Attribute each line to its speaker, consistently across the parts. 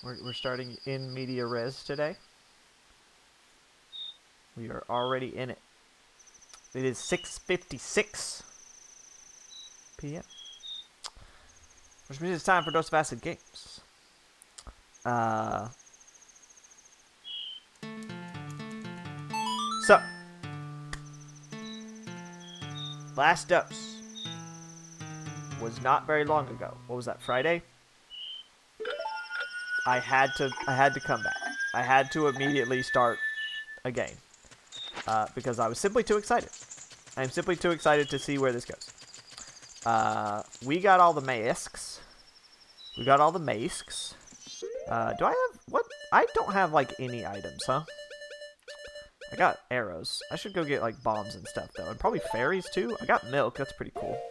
Speaker 1: We're starting in media res today. We are already in it. It is 6:56 p.m. Which means it's time for Dose of Acid Games. So, last dose was not very long ago. What was that, Friday? I had to come back. I had to immediately start a game because I was simply too excited. I'm simply too excited to see where this goes. We got all the masks. We got all the masks. Do I have what? I don't have like any items, huh? I got arrows. I should go get like bombs and stuff though, and probably fairies too. I got milk. That's pretty cool.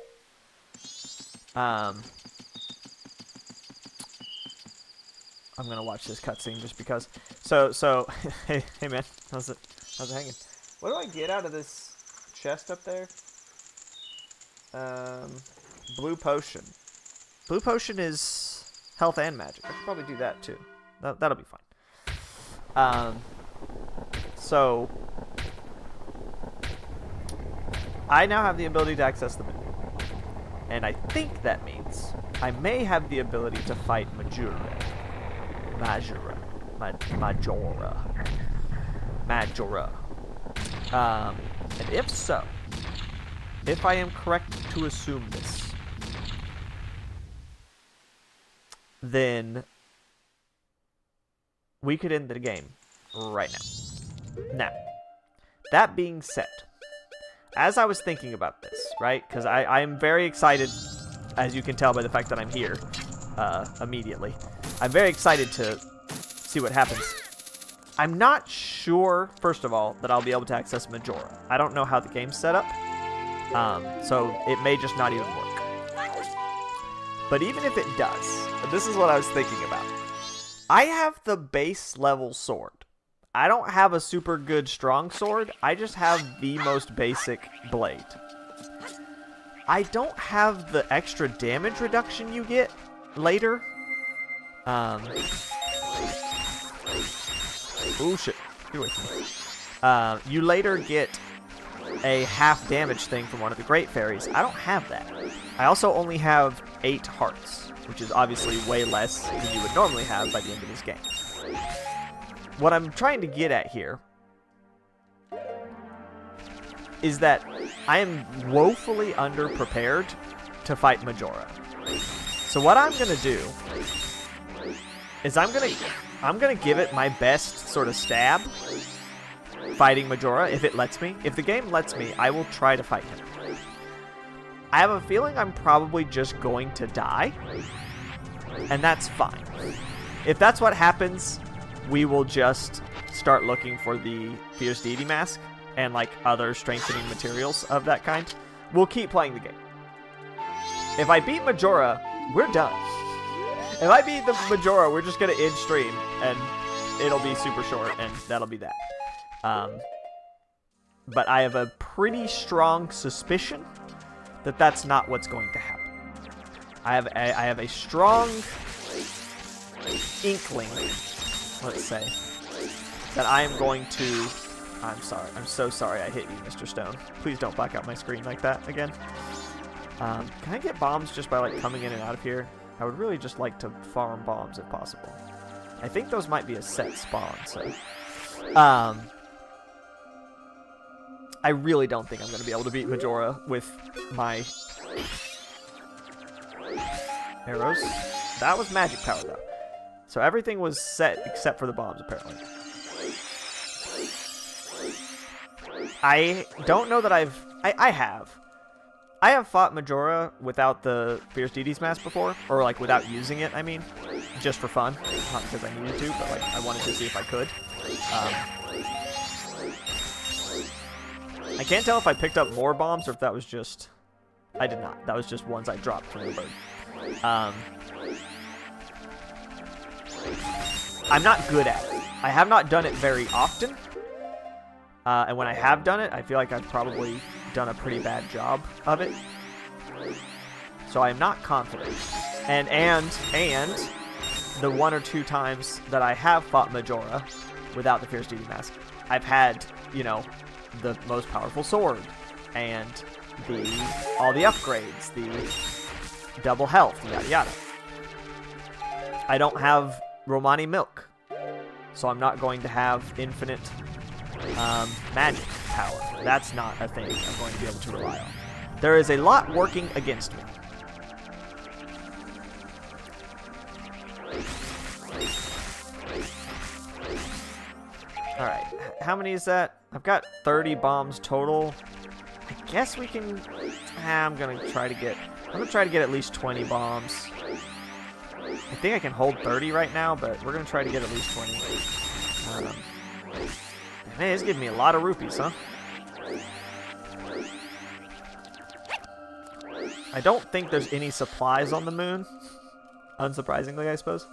Speaker 1: I'm gonna watch this cutscene just because. So, hey man, how's it hanging? What do I get out of this chest up there? Blue potion. Blue potion is health and magic. I could probably do that too. That'll be fine. So I now have the ability to access the menu, and I think that means I may have the ability to fight Majora. And if so, if I am correct to assume this, then we could end the game right now. Now, that being said, as I was thinking about this, right, because I am very excited, as you can tell by the fact that I'm here immediately. I'm very excited to see what happens. I'm not sure, first of all, that I'll be able to access Majora. I don't know how the game's set up, so it may just not even work. But even if it does, this is what I was thinking about. I have the base level sword. I don't have a super good strong sword. I just have the most basic blade. I don't have the extra damage reduction you get later. Oh shit, get away from me. You later get a half damage thing from one of the great fairies. I don't have that. I also only have 8 hearts, which is obviously way less than you would normally have by the end of this game. What I'm trying to get at here is that I am woefully underprepared to fight Majora. So what I'm gonna do is I'm gonna give it my best sort of stab fighting Majora if it lets me. If the game lets me, I will try to fight him. I have a feeling I'm probably just going to die, and that's fine. If that's what happens, we will just start looking for the Fierce Deity Mask and like other strengthening materials of that kind. We'll keep playing the game. If I beat Majora, we're done. If I beat the Majora, we're just going to end stream, and it'll be super short, and that'll be that. But I have a pretty strong suspicion that that's not what's going to happen. I have a strong inkling, let's say, that I am going to... I'm sorry. I'm so sorry I hit you, Mr. Stone. Please don't black out my screen like that again. Can I get bombs just by like coming in and out of here? I would really just like to farm bombs if possible. I think those might be a set spawn, so... I really don't think I'm going to be able to beat Majora with my arrows. That was magic power, though. So everything was set except for the bombs, apparently. I don't know that I have fought Majora without the Fierce Deity's Mask before, or like without using it, I mean, just for fun. Not because I needed to, but like I wanted to see if I could. I can't tell if I picked up more bombs or if that was just... I did not. That was just ones I dropped from the bird. I'm not good at it. I have not done it very often. And when I have done it, I feel like I've probably done a pretty bad job of it. So I'm not confident. And the 1 or 2 times that I have fought Majora without the Fierce Deity Mask, I've had, you know, the most powerful sword and all the upgrades, the double health, yada yada. I don't have Romani Milk, so I'm not going to have infinite magic power. That's not a thing I'm going to be able to rely on. There is a lot working against me. Alright, how many is that? I've got 30 bombs total. I guess we can... I'm gonna try to get at least 20 bombs. I think I can hold 30 right now, but we're gonna try to get at least 20. Man, it's giving me a lot of rupees, huh? I don't think there's any supplies on the moon. Unsurprisingly, I suppose.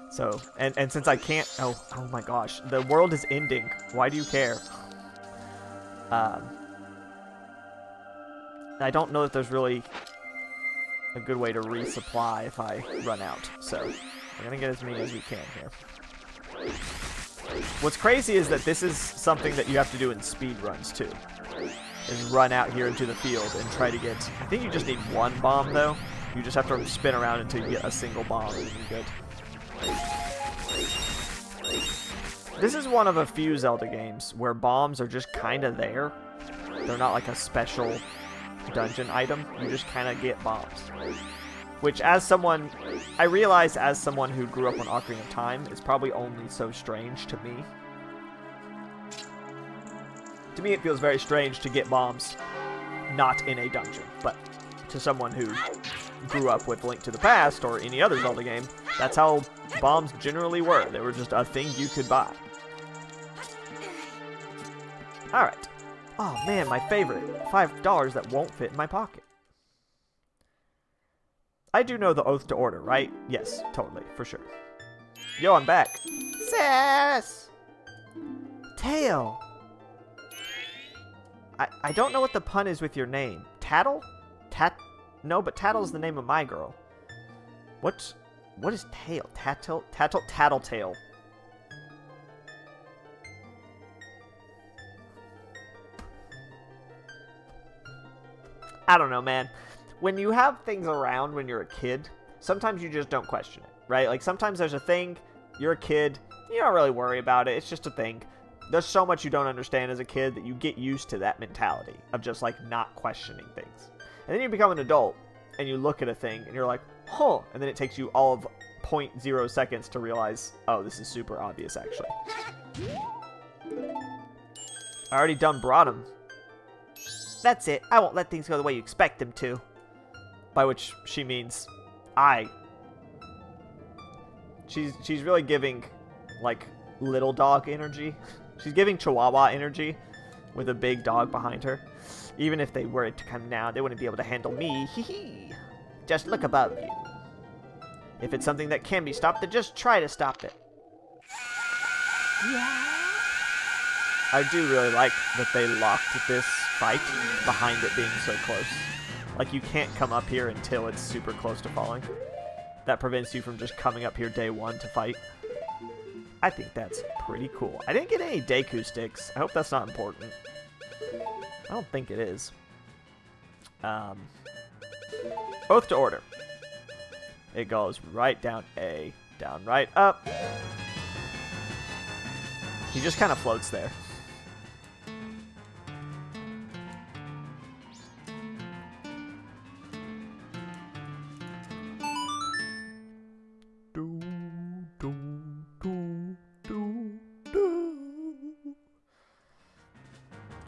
Speaker 1: So, and since I can't... Oh my gosh. The world is ending. Why do you care? I don't know if there's really a good way to resupply if I run out. So, we're going to get as many as we can here. What's crazy is that this is something that you have to do in speed runs, too. Is run out here into the field and try to get... I think you just need 1 bomb, though. You just have to spin around until you get a single bomb and you're good. This is one of a few Zelda games where bombs are just kind of there. They're not like a special dungeon item. You just kind of get bombs. Which, as someone... I realize as someone who grew up on Ocarina of Time, is probably only so strange to me. To me, it feels very strange to get bombs not in a dungeon. But to someone who grew up with Link to the Past or any other Zelda game, that's how bombs generally were. They were just a thing you could buy. Alright. Oh man, my favorite. $5 that won't fit in my pocket. I do know the Oath to Order, right? Yes, totally, for sure. Yo, I'm back. Sass! Tail! I don't know what the pun is with your name. Tattle? No, but Tattle's the name of my girl. What is Tail? Tattletale. I don't know, man. When you have things around when you're a kid, sometimes you just don't question it, right? Like, sometimes there's a thing, you're a kid, you don't really worry about it, it's just a thing. There's so much you don't understand as a kid that you get used to that mentality of just, like, not questioning things. And then you become an adult, and you look at a thing, and you're like, huh, and then it takes you all of 0.0 seconds to realize, oh, this is super obvious, actually. I already done brought him. That's it. I won't let things go the way you expect them to. By which she means I. She's really giving, like, little dog energy. She's giving Chihuahua energy with a big dog behind her. Even if they were to come now, they wouldn't be able to handle me. Hee hee. Just look above you. If it's something that can be stopped, then just try to stop it. Yeah. I do really like that they locked this fight behind it being so close. Like, you can't come up here until it's super close to falling. That prevents you from just coming up here day 1 to fight. I think that's pretty cool. I didn't get any Deku sticks. I hope that's not important. I don't think it is. Oath to Order. It goes right down A, down right up. He just kind of floats there.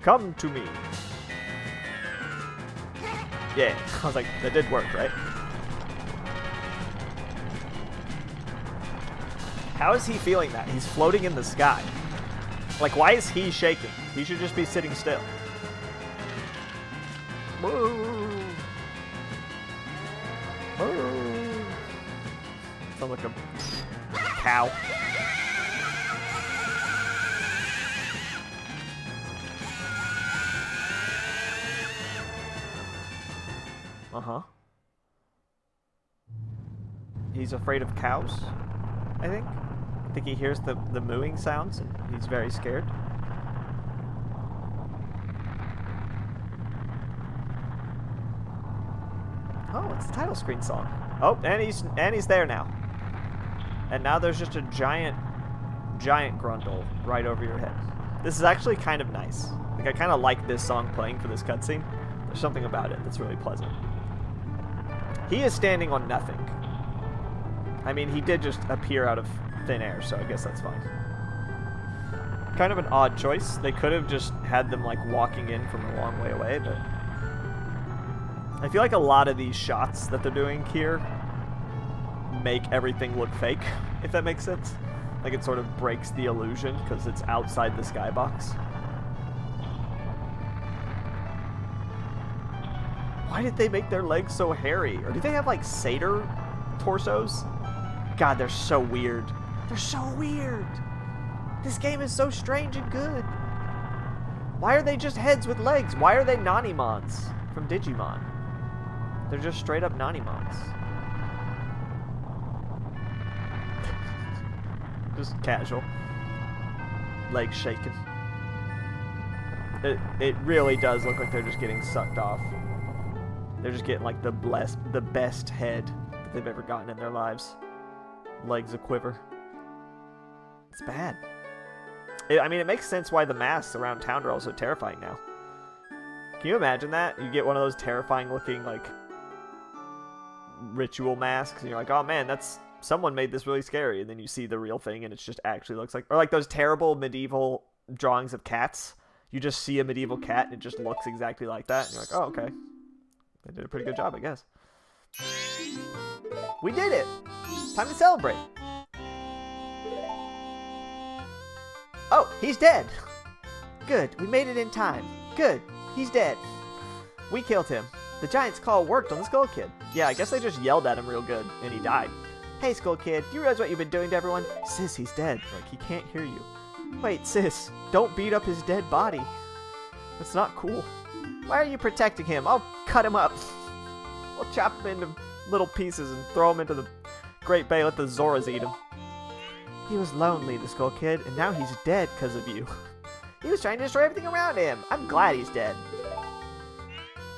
Speaker 1: Come to me. Yeah, I was like, that did work, right? How is he feeling that? He's floating in the sky. Like, why is he shaking? He should just be sitting still. Sounds like a cow. Uh-huh. He's afraid of cows? I think. I think he hears the mooing sounds, and he's very scared. Oh, it's the title screen song. Oh, and he's there now. And now there's just a giant grundle right over your head. This is actually kind of nice. Like, I kind of like this song playing for this cutscene. There's something about it that's really pleasant. He is standing on nothing. I mean, he did just appear out of thin air, so I guess that's fine. Kind of an odd choice. They could have just had them, like, walking in from a long way away, but I feel like a lot of these shots that they're doing here make everything look fake, if that makes sense. Like, it sort of breaks the illusion because it's outside the skybox. Why did they make their legs so hairy? Or do they have, like, satyr torsos? God, they're so weird. They're so weird. This game is so strange and good. Why are they just heads with legs? Why are they Nanimons from Digimon? They're just straight up Nanimons. Just casual. Legs shaking. It really does look like they're just getting sucked off. They're just getting like the best head that they've ever gotten in their lives. Legs a quiver. It's bad. I mean, it makes sense why the masks around town are also terrifying now. Can you imagine that? You get one of those terrifying looking, like, ritual masks, and you're like, oh man, that's... someone made this really scary, and then you see the real thing, and it just actually looks like... Or like those terrible medieval drawings of cats. You just see a medieval cat, and it just looks exactly like that, and you're like, oh, okay. They did a pretty good job, I guess. We did it! Time to celebrate! Oh, he's dead! Good, we made it in time. Good, he's dead. We killed him. The Giant's call worked on the Skull Kid. Yeah, I guess they just yelled at him real good, and he died. Hey, Skull Kid, do you realize what you've been doing to everyone? Sis, he's dead. Like, he can't hear you. Wait, sis, don't beat up his dead body. That's not cool. Why are you protecting him? I'll cut him up. I'll chop him into little pieces and throw him into the Great Bay, let the Zoras eat him. He was lonely, the Skull Kid, and now he's dead because of you. He was trying to destroy everything around him. I'm glad he's dead.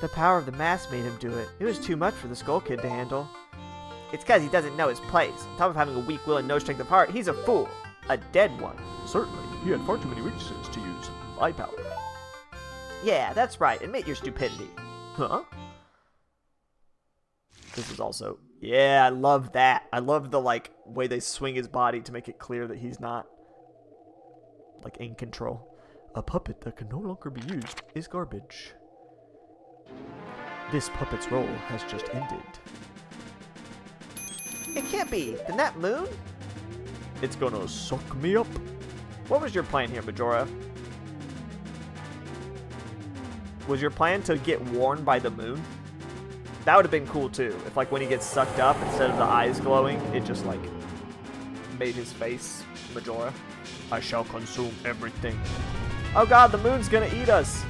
Speaker 1: The power of the mask made him do it. It was too much for the Skull Kid to handle. It's because he doesn't know his place. On top of having a weak will and no strength of heart, he's a fool. A dead one. Certainly. He had far too many weaknesses to use my power. Yeah, that's right. Admit your stupidity. Huh? This is also... Yeah, I love that. I love the, like, way they swing his body to make it clear that he's not, like, in control. A puppet that can no longer be used is garbage. This puppet's role has just ended. It can't be. The Nat Moon? It's gonna suck me up. What was your plan here, Majora? Was your plan to get warned by the moon? That would have been cool too. If, like, when he gets sucked up, instead of the eyes glowing, it just, like, made his face Majora. I shall consume everything. Oh god, the moon's gonna eat us.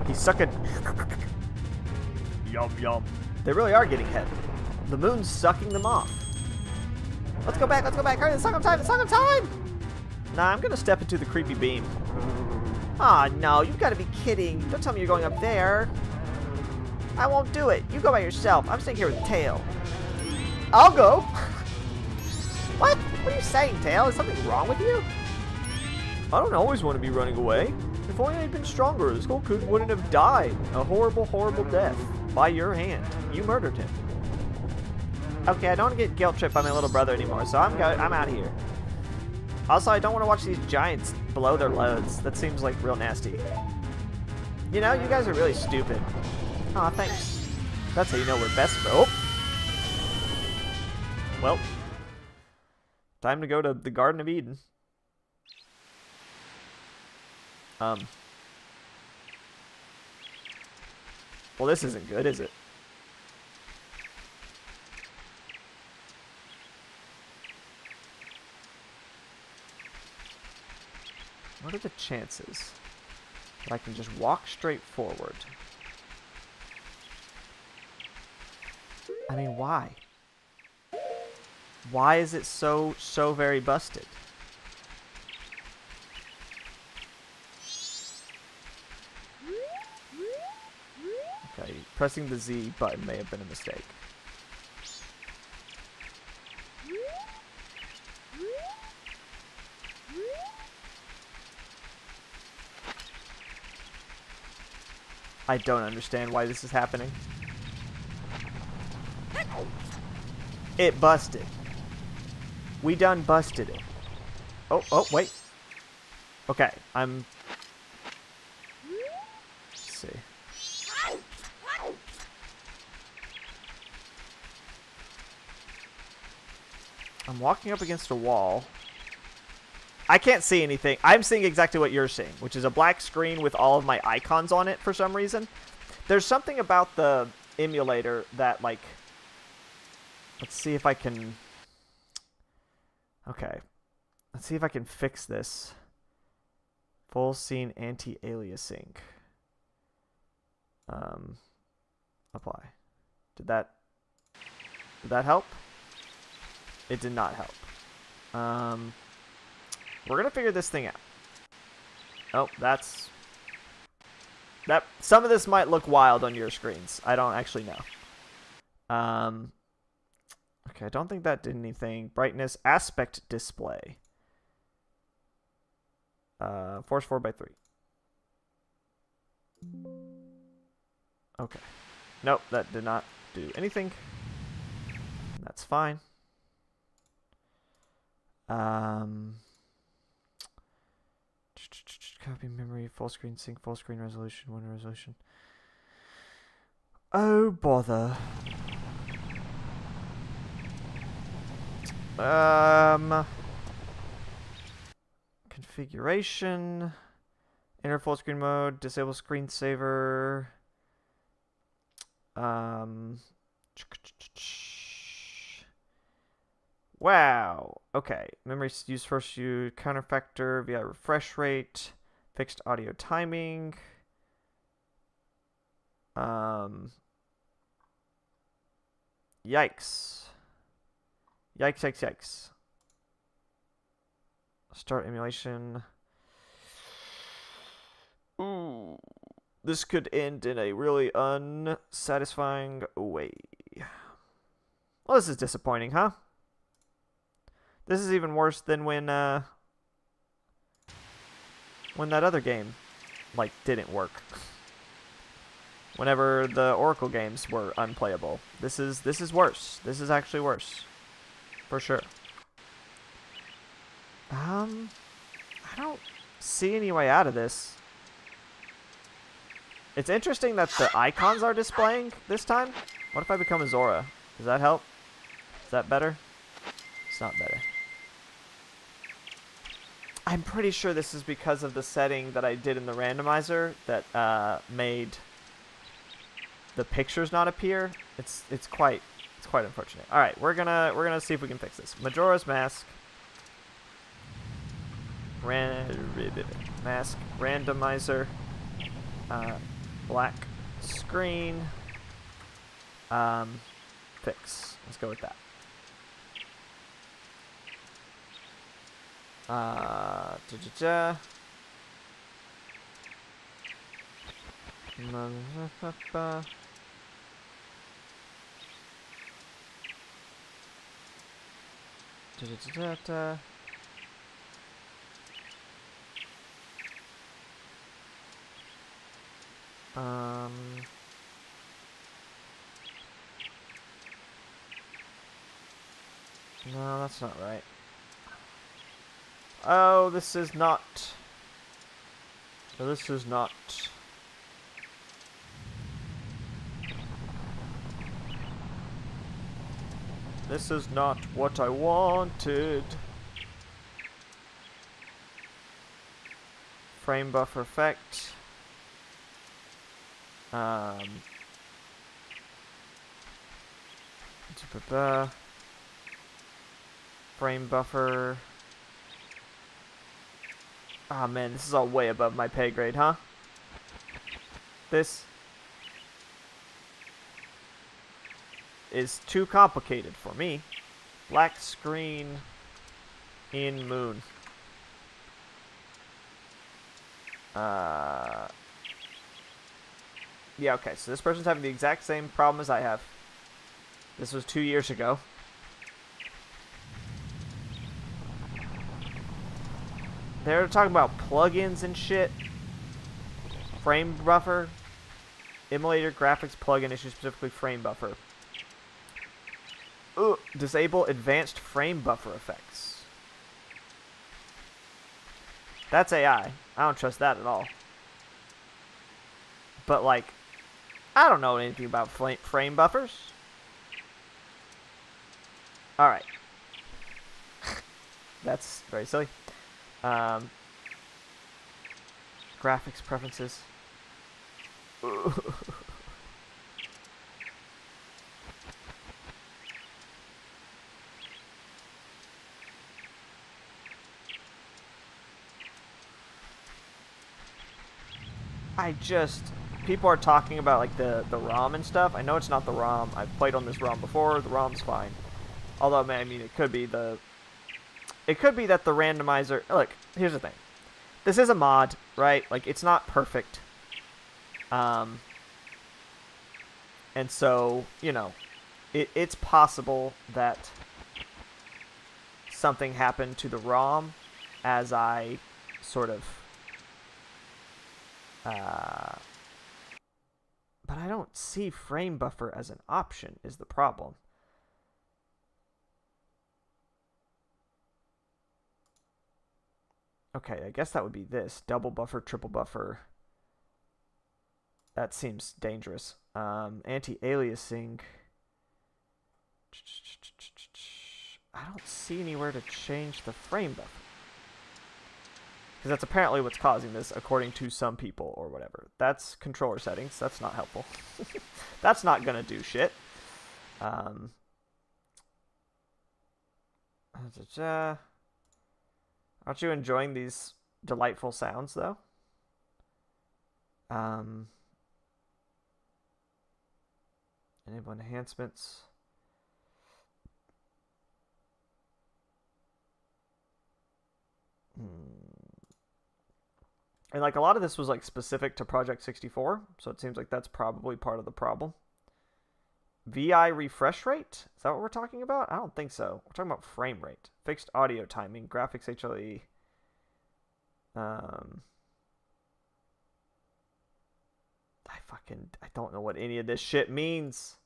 Speaker 1: He's sucking. Yum, yum. They really are getting hit. The moon's sucking them off. Let's go back, hurry, it's suck time, Nah, I'm gonna step into the creepy beam. Aw, no, you've gotta be kidding. Don't tell me you're going up there. I won't do it. You go by yourself. I'm staying here with Tail. I'll go. What? What are you saying, Tail? Is something wrong with you? I don't always want to be running away. If only I'd been stronger, the Skull Kid wouldn't have died. A horrible, horrible death. By your hand. You murdered him. Okay, I don't want to get guilt tripped by my little brother anymore, so I'm out of here. Also, I don't want to watch these giants blow their loads. That seems like real nasty. You know, you guys are really stupid. Aw, thanks. That's how you know we're best friends. Oh. Well. Time to go to the Garden of Eden. Well, this isn't good, is it? What are the chances that I can just walk straight forward? I mean, why? Why is it so very busted? Okay, pressing the Z button may have been a mistake. I don't understand why this is happening. It busted. We done busted it. Oh, wait. Okay, let's see. I'm walking up against a wall. I can't see anything. I'm seeing exactly what you're seeing, which is a black screen with all of my icons on it for some reason. There's something about the emulator that, like... Let's see if I can... Okay. Let's see if I can fix this. Full scene anti-aliasing. Apply. Did that help? It did not help. We're gonna figure this thing out. Oh, some of this might look wild on your screens. I don't actually know. Okay, I don't think that did anything. Brightness, aspect display. Force 4x3. Okay. Nope, that did not do anything. That's fine. Copy memory, full screen sync, full screen resolution, window resolution. Oh, bother. Configuration. Enter full screen mode, disable screensaver. Wow. Okay. Memory use first use counterfactor via refresh rate. Fixed audio timing. Yikes. Yikes, yikes. Start emulation. Ooh. This could end in a really unsatisfying way. Well, this is disappointing, huh? This is even worse than when that other game, like, didn't work. Whenever the Oracle games were unplayable. This is worse. This is actually worse. For sure. I don't see any way out of this. It's interesting that the icons are displaying this time. What if I become a Zora? Does that help? Is that better? It's not better. I'm pretty sure this is because of the setting that I did in the randomizer that made the pictures not appear. It's quite unfortunate. All right, we're gonna see if we can fix this. Majora's Mask. Mask randomizer. Black screen. Fix. Let's go with that. No, that's not right. Oh, this is not. This is not. This is not what I wanted. Frame buffer effect. Frame buffer. Ah, man, this is all way above my pay grade, huh? This is too complicated for me. Black screen in Moon. Yeah, okay, so this person's having the exact same problem as I have. This was 2 years ago. They're talking about plugins and shit. Frame buffer. Emulator graphics plugin issue, specifically frame buffer. Ugh. Disable advanced frame buffer effects. That's AI. I don't trust that at all. But, like, I don't know anything about frame buffers. Alright. That's very silly. Graphics preferences. People are talking about like the ROM and stuff. I know it's not the ROM. I've played on this ROM before. The ROM's fine. Although, I mean, it could be that the randomizer. Look, here's the thing. This is a mod, right? Like, it's not perfect. And so, you know, it's possible that something happened to the ROM as I sort of but I don't see frame buffer as an option is the problem. Okay, I guess that would be this. Double buffer, triple buffer. That seems dangerous. Anti-aliasing. I don't see anywhere to change the frame buffer. Because that's apparently what's causing this, according to some people or whatever. That's controller settings. That's not helpful. That's not going to do shit. Aren't you enjoying these delightful sounds, though? Enable enhancements. And like a lot of this was like specific to Project 64, so it seems like that's probably part of the problem. VI refresh rate? Is that what we're talking about? I don't think so. We're talking about frame rate. Fixed audio timing, graphics HLE. I don't know what any of this shit means.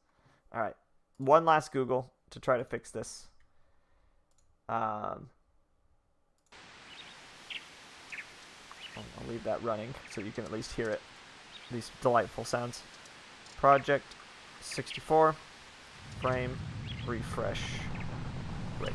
Speaker 1: All right. One last Google to try to fix this. I'll leave that running so you can at least hear it. These delightful sounds. Project 64 frame refresh rate.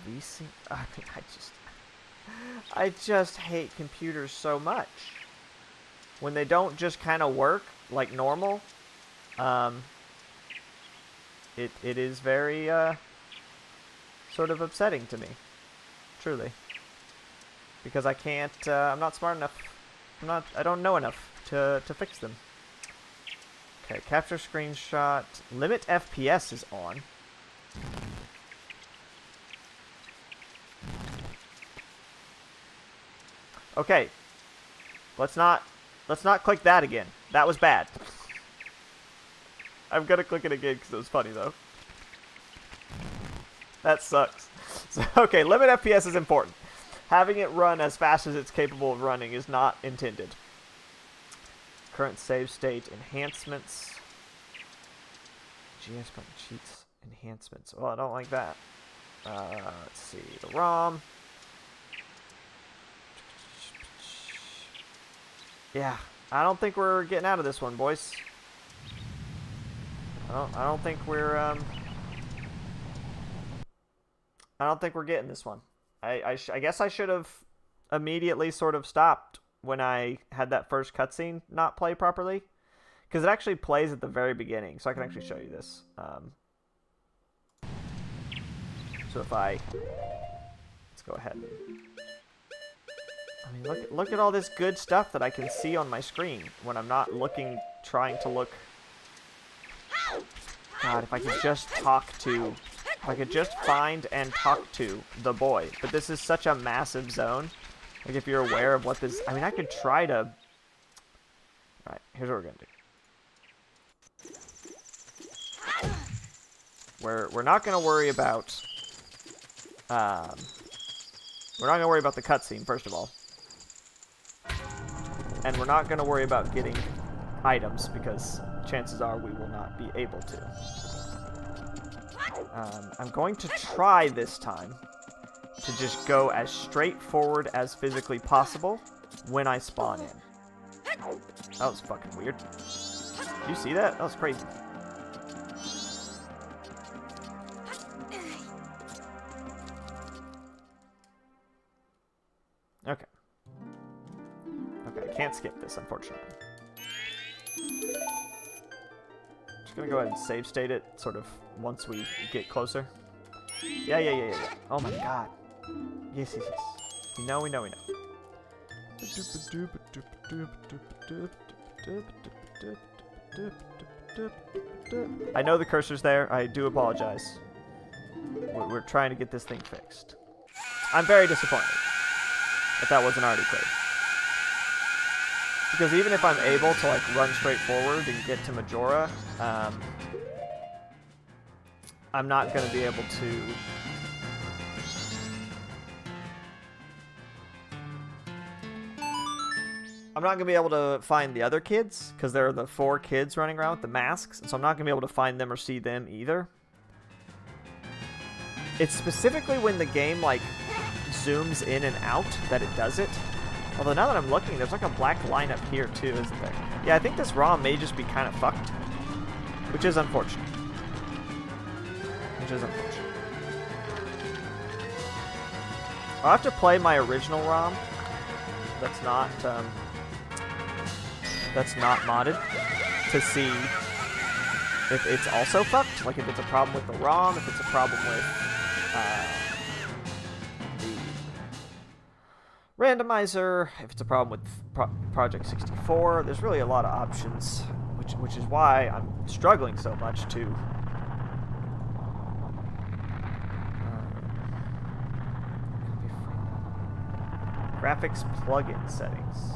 Speaker 1: VSync. I mean, I just hate computers so much. When they don't just kind of work like normal, it is very sort of upsetting to me, truly, because I can't. I'm not smart enough. I don't know enough to fix them. Okay, capture screenshot. Limit FPS is on. Okay, let's not click that again. That was bad. I'm gonna click it again because it was funny though. That sucks. So, okay, limit FPS is important. Having it run as fast as it's capable of running is not intended. Current save state enhancements. GS button cheats enhancements. Well, I don't like that. Let's see the ROM. Yeah, I don't think we're getting out of this one, boys. I don't think we're getting this one. I guess I should have immediately sort of stopped when I had that first cutscene not play properly, because it actually plays at the very beginning, so I can actually show you this. So if let's go ahead. I mean, look at all this good stuff that I can see on my screen when I'm not trying to look. God, if I could just find and talk to the boy. But this is such a massive zone. Like, if you're aware of what this... I mean, I could try to... Alright, here's what we're going to do. We're not going to worry about... we're not going to worry about the cutscene, first of all. And we're not going to worry about getting items, because chances are we will not be able to. I'm going to try this time to just go as straightforward as physically possible when I spawn in. That was fucking weird. Did you see that? That was crazy. Okay. Okay, I can't skip this, unfortunately. Just gonna go ahead and save state it, sort of, once we get closer. Yeah. Oh my god. Yes. We know. I know the cursor's there. I do apologize. We're trying to get this thing fixed. I'm very disappointed if that wasn't already clear. Because even if I'm able to, like, run straight forward and get to Majora, I'm not going to be able to... I'm not going to be able to find the other kids, because there are the 4 kids running around with the masks, so I'm not going to be able to find them or see them either. It's specifically when the game, like, zooms in and out that it does it. Although now that I'm looking, there's like a black line up here too, isn't there? Yeah, I think this ROM may just be kind of fucked. Which is unfortunate. I'll have to play my original ROM. That's not modded. To see if it's also fucked. Like if it's a problem with the ROM, if it's a problem with Randomizer, if it's a problem with Project 64, there's really a lot of options, which is why I'm struggling so much to graphics plugin settings.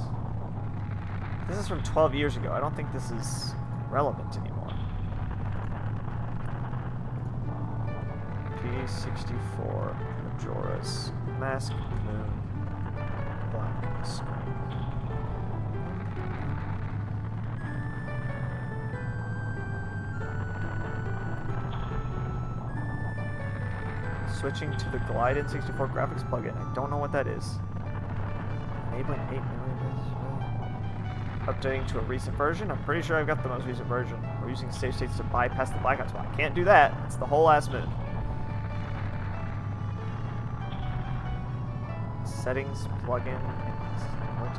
Speaker 1: This is from 12 years ago. I don't think this is relevant anymore. P64 Majora's Mask Moon. Black screen. Switching to the Glide in 64 graphics plugin. I don't know what that is. Enabling 8 million. Updating to a recent version. I'm pretty sure I've got the most recent version. We're using save states to bypass the blackout spot. I can't do that. It's the whole ass moon. Settings, plugin, I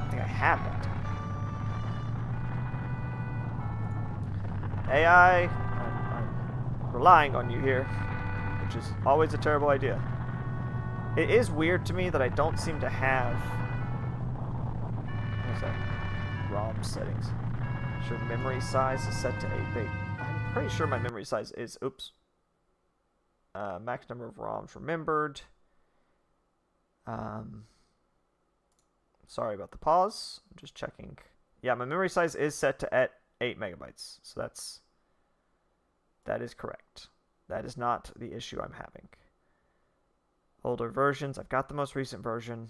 Speaker 1: think I have that. AI, I'm relying on you here, which is always a terrible idea. It is weird to me that I don't seem to have... What is that? ROM settings. Sure, memory size is set to 8-bit. I'm pretty sure my memory size is... Oops. Max number of ROMs remembered. Sorry about the pause. I'm just checking. Yeah, my memory size is set to at 8 megabytes. So that is correct. That is not the issue I'm having. Older versions. I've got the most recent version.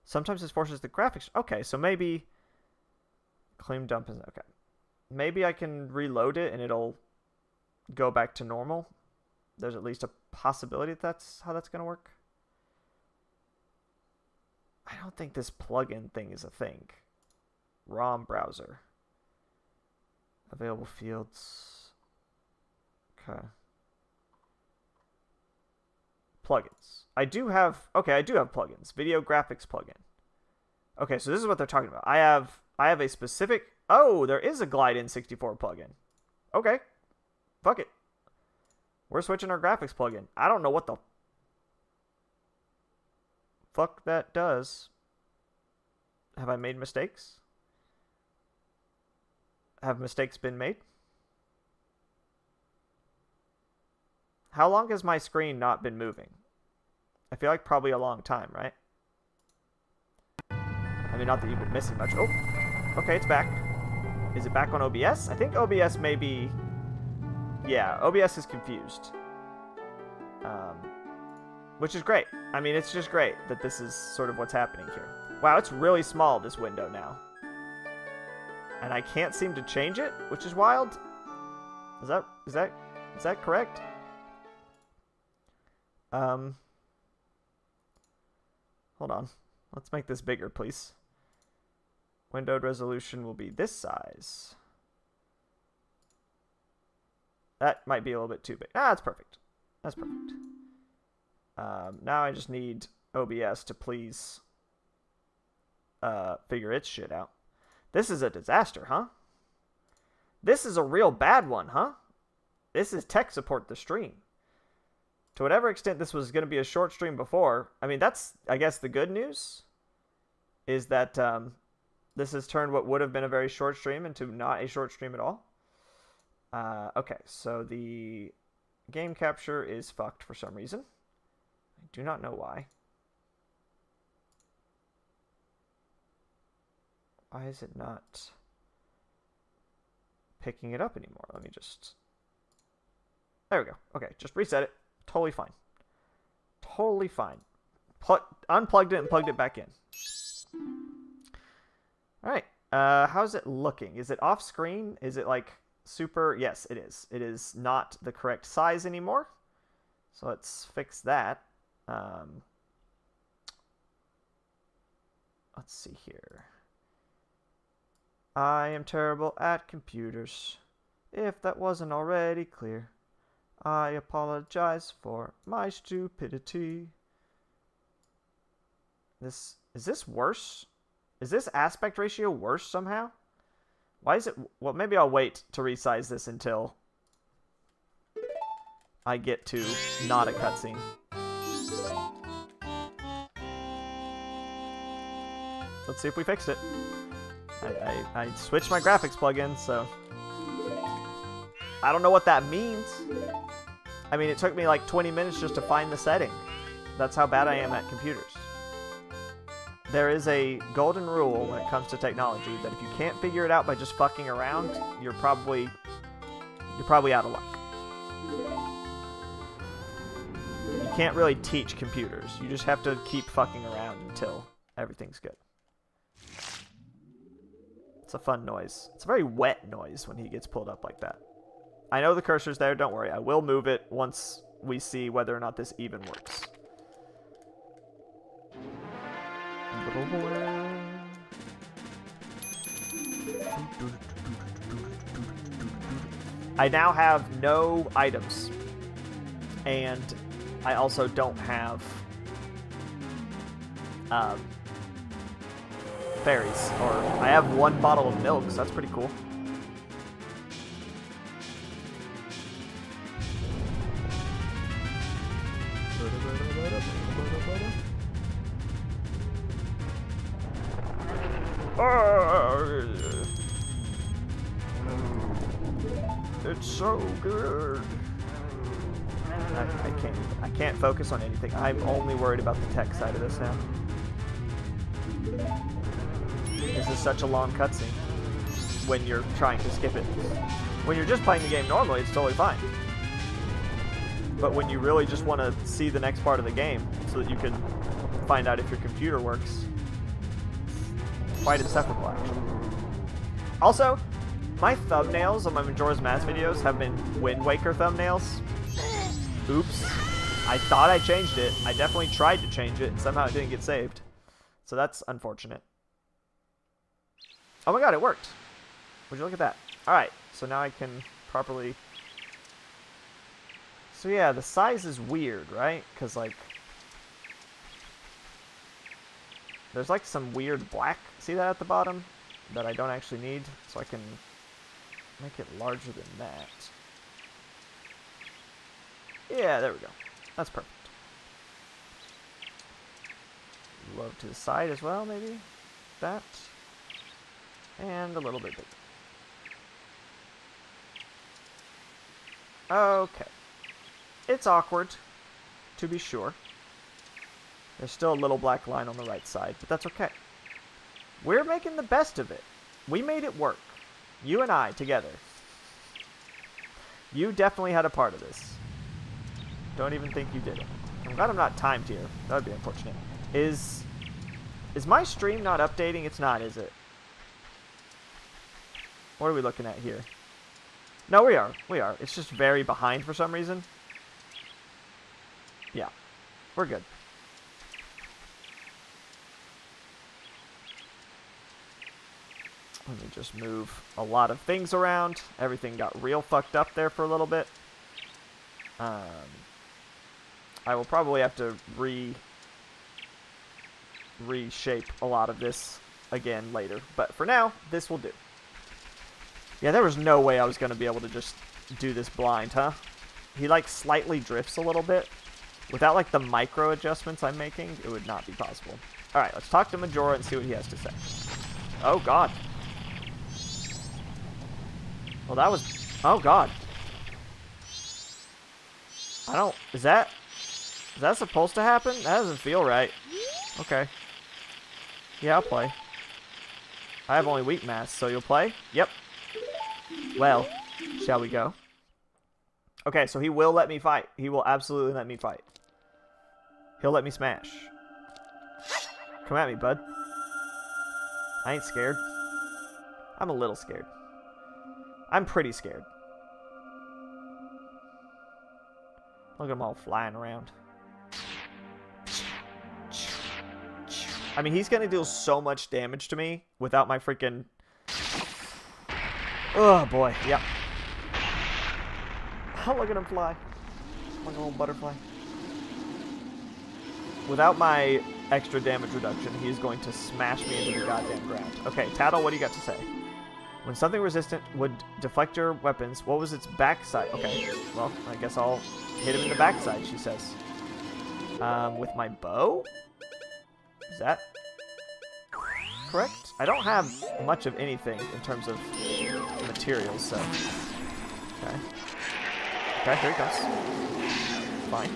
Speaker 1: Sometimes this forces the graphics. Okay, so maybe claim dump is okay. Maybe I can reload it and it'll go back to normal. There's at least a possibility that's how that's going to work. I don't think this plugin thing is a thing. ROM browser. Available fields. Okay. Plugins. I do have plugins. Video graphics plugin. Okay, so this is what they're talking about. I have a specific... Oh, there is a Glide-In 64 plugin. Okay. Fuck it. We're switching our graphics plugin. I don't know what the fuck that does. Have I made mistakes? Have mistakes been made? How long has my screen not been moving? I feel like probably a long time, right? I mean, not that you've been missing much. Oh, okay, it's back. Is it back on OBS? I think OBS may be... Yeah, OBS is confused. Which is great. I mean, it's just great that this is sort of what's happening here. Wow, it's really small, this window now. And I can't seem to change it, which is wild. Is that correct? Hold on. Let's make this bigger, please. Windowed resolution will be this size. That might be a little bit too big. Ah, that's perfect. That's perfect. Now I just need OBS to please figure its shit out. This is a disaster, huh? This is a real bad one, huh? This is tech support the stream. To whatever extent this was going to be a short stream before, I mean, that's, I guess, the good news is that this has turned what would have been a very short stream into not a short stream at all. Okay, so the game capture is fucked for some reason. I do not know why. Why is it not picking it up anymore? Let me just... There we go. Okay, just reset it. Totally fine. Totally fine. Unplugged it and plugged it back in. Alright. How's it looking? Is it off screen? Is it like super... Yes, it is. It is not the correct size anymore. So let's fix that. Let's see here. I am terrible at computers. If that wasn't already clear, I apologize for my stupidity. Is this worse? Is this aspect ratio worse somehow? Why is it... Well, maybe I'll wait to resize this until I get to not a cutscene. Let's see if we fixed it. I switched my graphics plugin, so... I don't know what that means. I mean, it took me like 20 minutes just to find the setting. That's how bad I am at computers. There is a golden rule when it comes to technology that if you can't figure it out by just fucking around, you're probably out of luck. You can't really teach computers. You just have to keep fucking around until everything's good. It's a fun noise. It's a very wet noise when he gets pulled up like that. I know the cursor's there, don't worry. I will move it once we see whether or not this even works. I now have no items. And I also don't have fairies. Or I have one bottle of milk, so that's pretty cool. It's so good. I can't focus on anything. I'm only worried about the tech side of this now. This is such a long cutscene when you're trying to skip it. When you're just playing the game normally, it's totally fine. But when you really just want to see the next part of the game so that you can find out if your computer works, it's quite insufferable, actually. Also, my thumbnails on my Majora's Mask videos have been Wind Waker thumbnails. Oops. I thought I changed it. I definitely tried to change it, and somehow it didn't get saved. So that's unfortunate. Oh my god, it worked. Would you look at that? Alright, so now I can properly... So yeah, the size is weird, right? Because, like... There's like some weird black, see that at the bottom? That I don't actually need, so I can make it larger than that. Yeah, there we go. That's perfect. Low to the side as well, maybe. That. And a little bit bigger. Okay. It's awkward, to be sure. There's still a little black line on the right side, but that's okay. We're making the best of it. We made it work. You and I together. You definitely had a part of this. Don't even think you did it. I'm glad I'm not timed here. That would be unfortunate. Is my stream not updating? It's not, is it? What are we looking at here? No, we are. We are. It's just very behind for some reason. Yeah. We're good. Let me just move a lot of things around. Everything got real fucked up there for a little bit. I will probably have to reshape a lot of this again later. But for now, this will do. Yeah, there was no way I was going to be able to just do this blind, huh? He, like, slightly drifts a little bit. Without, like, the micro adjustments I'm making, it would not be possible. Alright, let's talk to Majora and see what he has to say. Oh, God. Well, that was... Oh, God. I don't... Is that supposed to happen? That doesn't feel right. Okay. Yeah, I'll play. I have only weak mass, so you'll play? Yep. Well, shall we go? Okay, so he will let me fight. He will absolutely let me fight. He'll let me smash. Come at me, bud. I ain't scared. I'm a little scared. I'm pretty scared. Look at them all flying around. I mean, he's going to deal so much damage to me without my freaking... Oh, boy. Yep. Oh, look at him fly. Like a little butterfly. Without my extra damage reduction, he's going to smash me into the goddamn ground. Okay, Tattle, what do you got to say? When something resistant would deflect your weapons, what was its backside? Okay, well, I guess I'll hit him in the backside, she says. With my bow? Is that correct? I don't have much of anything in terms of materials, so... Okay. Okay, here he comes. Fine.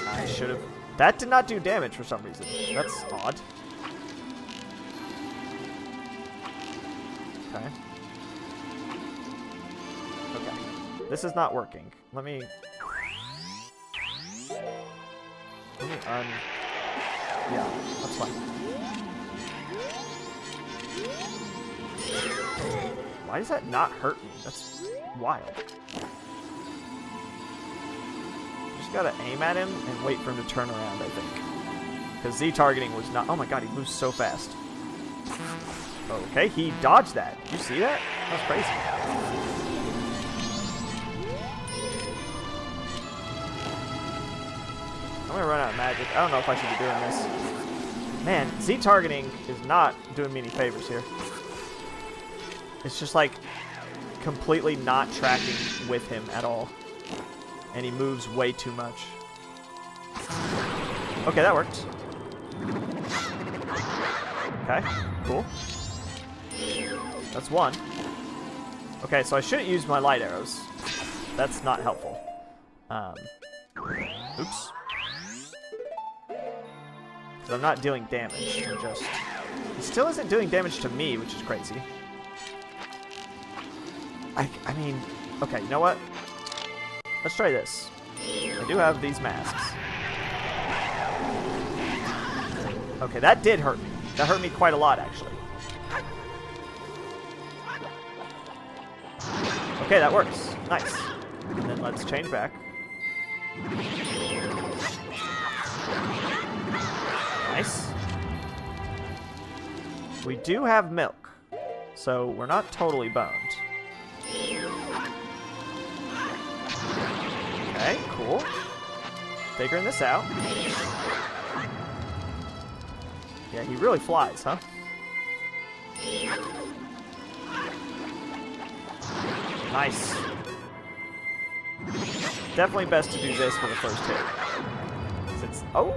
Speaker 1: I should have... That did not do damage for some reason. That's odd. Okay. Okay. This is not working. Let me Yeah, that's fine. Why does that not hurt me? That's wild. Just gotta aim at him and wait for him to turn around, I think. Because Z targeting was not... Oh my god, he moves so fast. Okay, he dodged that. Did you see that? That was crazy. I'm gonna run out of magic. I don't know if I should be doing this. Man, Z targeting is not doing me any favors here. It's just like completely not tracking with him at all. And he moves way too much. Okay, that worked. Okay, cool. That's one. Okay, so I shouldn't use my light arrows. That's not helpful. Oops. Because I'm not dealing damage. I'm just... He still isn't doing damage to me, which is crazy. I mean... Okay, you know what? Let's try this. I do have these masks. Okay, that did hurt me. That hurt me quite a lot, actually. Okay, that works. Nice. And then let's change back. Nice. We do have milk, so we're not totally boned. Okay, cool. Figuring this out. Yeah, he really flies, huh? Nice. Definitely best to do this for the first hit. Since, oh,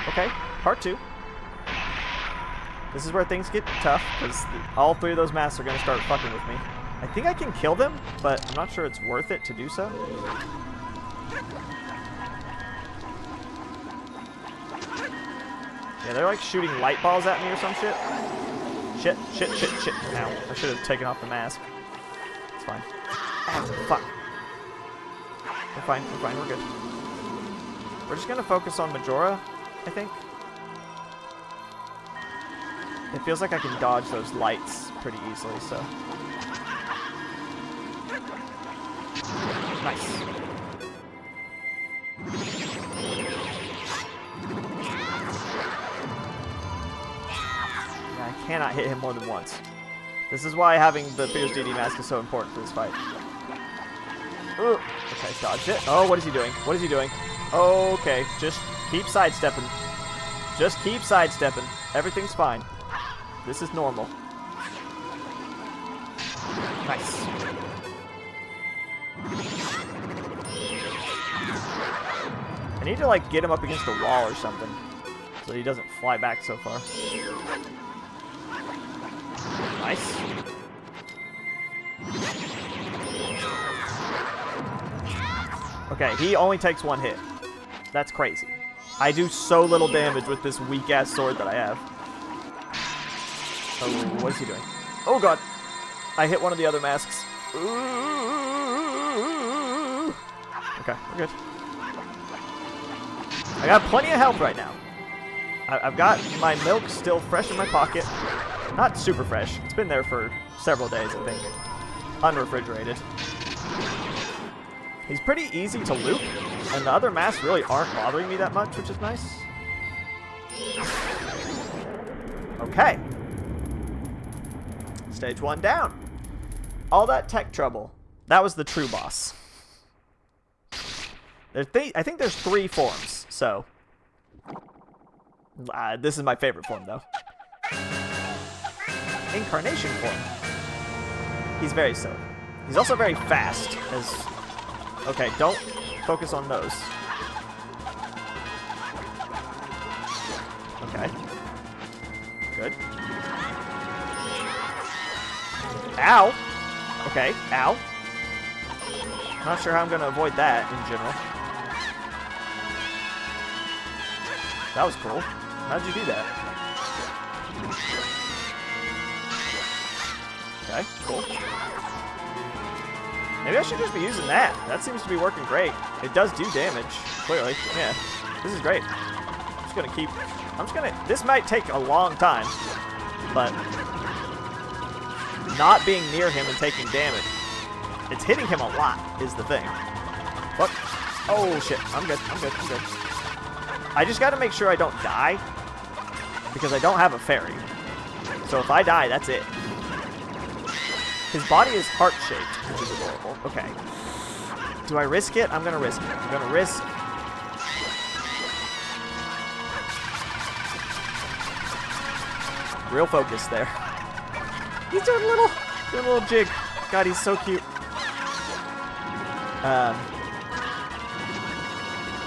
Speaker 1: okay, part 2. This is where things get tough, because all 3 of those masks are going to start fucking with me. I think I can kill them, but I'm not sure it's worth it to do so. Yeah, they're like shooting light balls at me or some shit. Shit, shit, shit, shit. Ow, I should have taken off the mask. It's fine. Ow, fuck. We're fine, we're good. We're just gonna focus on Majora, I think. It feels like I can dodge those lights pretty easily, so. Nice. Yeah, I cannot hit him more than once. This is why having the Fierce DD mask is so important for this fight. Ooh. Okay, dodged it. Oh, what is he doing? What is he doing? Okay, just keep sidestepping. Just keep sidestepping. Everything's fine. This is normal. Nice. I need to, like, get him up against a wall or something so he doesn't fly back so far. Nice. Okay, he only takes 1 hit. That's crazy. I do so little damage with this weak-ass sword that I have. Oh, what is he doing? Oh, God. I hit one of the other masks. Ooh. Okay, we're good. I got plenty of health right now. I've got my milk still fresh in my pocket. Not super fresh. It's been there for several days, I think. Unrefrigerated. He's pretty easy to loop, and the other masks really aren't bothering me that much, which is nice. Okay. Stage 1 down. All that tech trouble. That was the true boss. I think there's 3 forms, so. This is my favorite form, though. Incarnation form. He's very silly. He's also very fast, as... Okay, don't focus on those. Okay. Good. Ow! Okay, ow. Not sure how I'm going to avoid that in general. That was cool. How'd you do that? Okay, cool. Maybe I should just be using that. That seems to be working great. It does do damage, clearly. Yeah, this is great. I'm just gonna keep... This might take a long time, but not being near him and taking damage. It's hitting him a lot, is the thing. What? Oh, shit. I'm good. I just gotta make sure I don't die, because I don't have a fairy. So if I die, that's it. His body is heart-shaped, which is adorable. Okay. Do I risk it? I'm going to risk it. I'm going to risk... Real focus there. He's doing a little jig. God, he's so cute.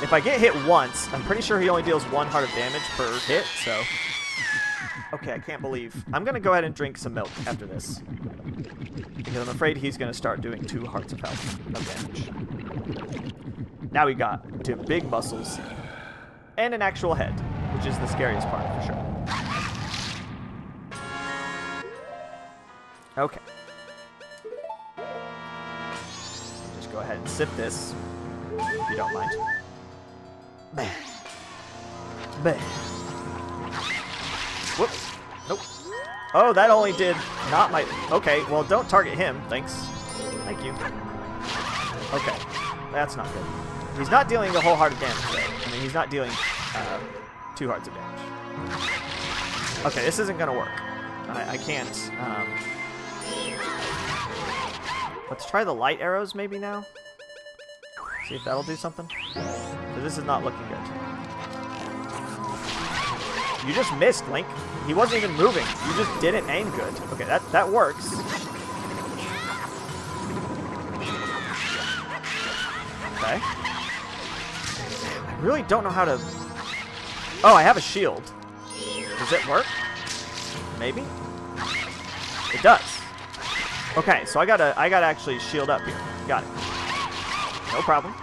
Speaker 1: If I get hit once, I'm pretty sure he only deals 1 heart of damage per hit, so... Okay, I can't believe... I'm going to go ahead and drink some milk after this. Because I'm afraid he's going to start doing 2 hearts of health of damage. Now we got 2 big muscles and an actual head, which is the scariest part for sure. Okay. Just go ahead and sip this, if you don't mind. Bah. Bah. Whoops. Nope. Oh, that only did not my... Okay, well, don't target him. Thanks. Thank you. Okay. That's not good. He's not dealing a whole heart of damage, though. I mean, he's not dealing 2 hearts of damage. Okay, this isn't going to work. I can't... Let's try the light arrows maybe now. See if that'll do something. Because this is not looking good. You just missed, Link. He wasn't even moving. You just didn't aim good. Okay, that works. Okay. I really don't know how to... Oh, I have a shield. Does it work? Maybe? It does. Okay, so I gotta actually shield up here. Got it. No problem.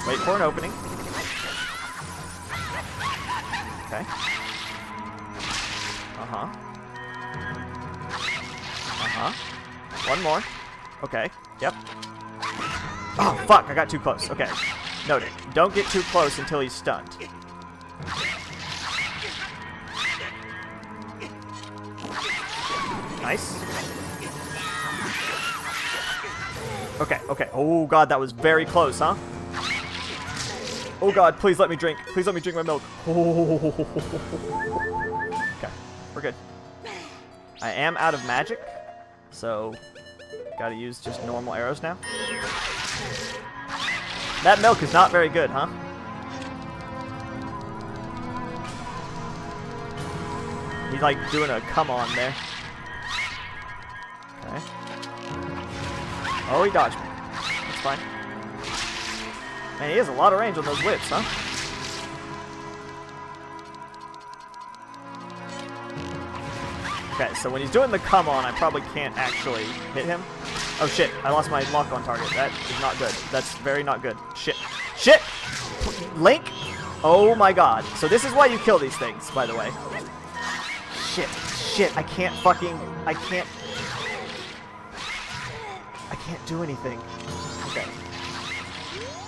Speaker 1: Wait for an opening. Okay. Uh-huh. Uh-huh. One more. Okay. Yep. Oh, fuck. I got too close. Okay. Noted. Don't get too close until he's stunned. Nice. Okay, okay. Oh, God, that was very close, huh? Oh, God, please let me drink. Please let me drink my milk. Oh. Okay, we're good. I am out of magic, so gotta use just normal arrows now. That milk is not very good, huh? He's like doing a come on there. Okay. Oh, he dodged me. That's fine. Man, he has a lot of range on those whips, huh? Okay, so when he's doing the come on, I probably can't actually hit him. Oh shit, I lost my lock on target. That is not good. That's very not good. Shit. Shit! Link? Oh my god. So this is why you kill these things, by the way. Shit. Shit, I can't do anything. Okay.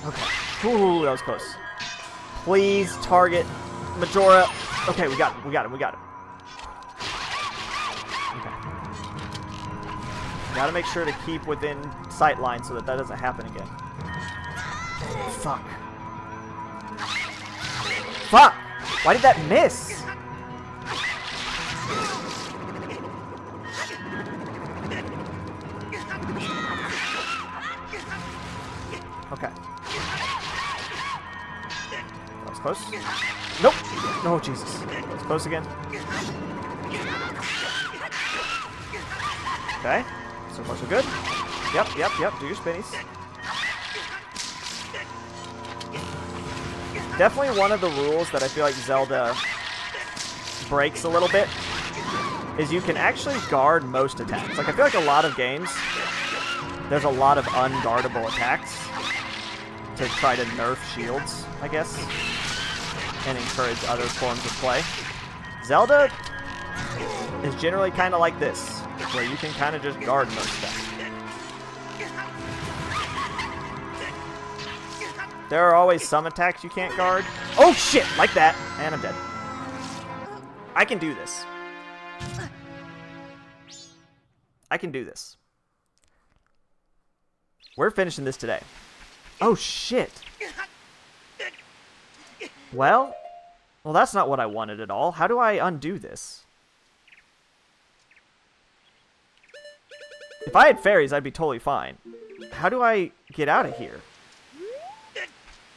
Speaker 1: Okay. Ooh, that was close. Please target Majora. Okay, we got it. Okay. Gotta make sure to keep within sight line so that doesn't happen again. Fuck. Fuck! Why did that miss? Okay. That was close. Nope! Oh, Jesus. That was close again. Okay. So far so good. Yep. Do your spinnies. Definitely one of the rules that I feel like Zelda breaks a little bit is you can actually guard most attacks. Like, I feel like a lot of games, there's a lot of unguardable attacks to try to nerf shields, I guess, and encourage other forms of play. Zelda is generally kind of like this, where you can kind of just guard most stuff. There are always some attacks you can't guard. Oh shit, like that, and I'm dead. I can do this. I can do this. We're finishing this today. Oh shit. Well, that's not what I wanted at all. How do I undo this? If I had fairies, I'd be totally fine. How do I get out of here?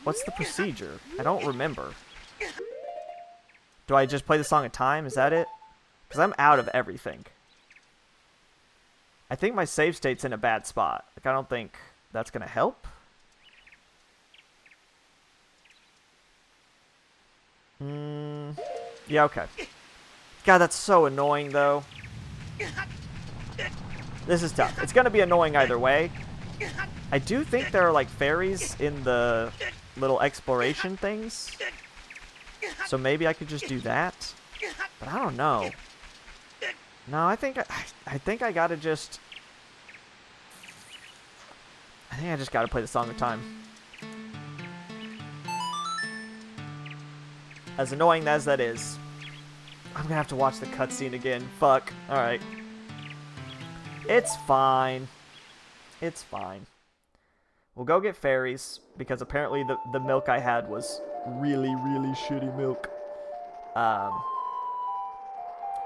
Speaker 1: What's the procedure? I don't remember. Do I just play the Song of Time? Is that it? Because I'm out of everything. I think my save state's in a bad spot. Like, I don't think that's going to help. Yeah, okay. God, that's so annoying, though. This is tough. It's going to be annoying either way. I do think there are, like, fairies in the little exploration things. So maybe I could just do that. But I don't know. No, I think I gotta just... I think I just gotta play the Song of Time. As annoying as that is, I'm gonna have to watch the cutscene again. Fuck. Alright. It's fine. It's fine. We'll go get fairies, because apparently the milk I had was really, really shitty milk.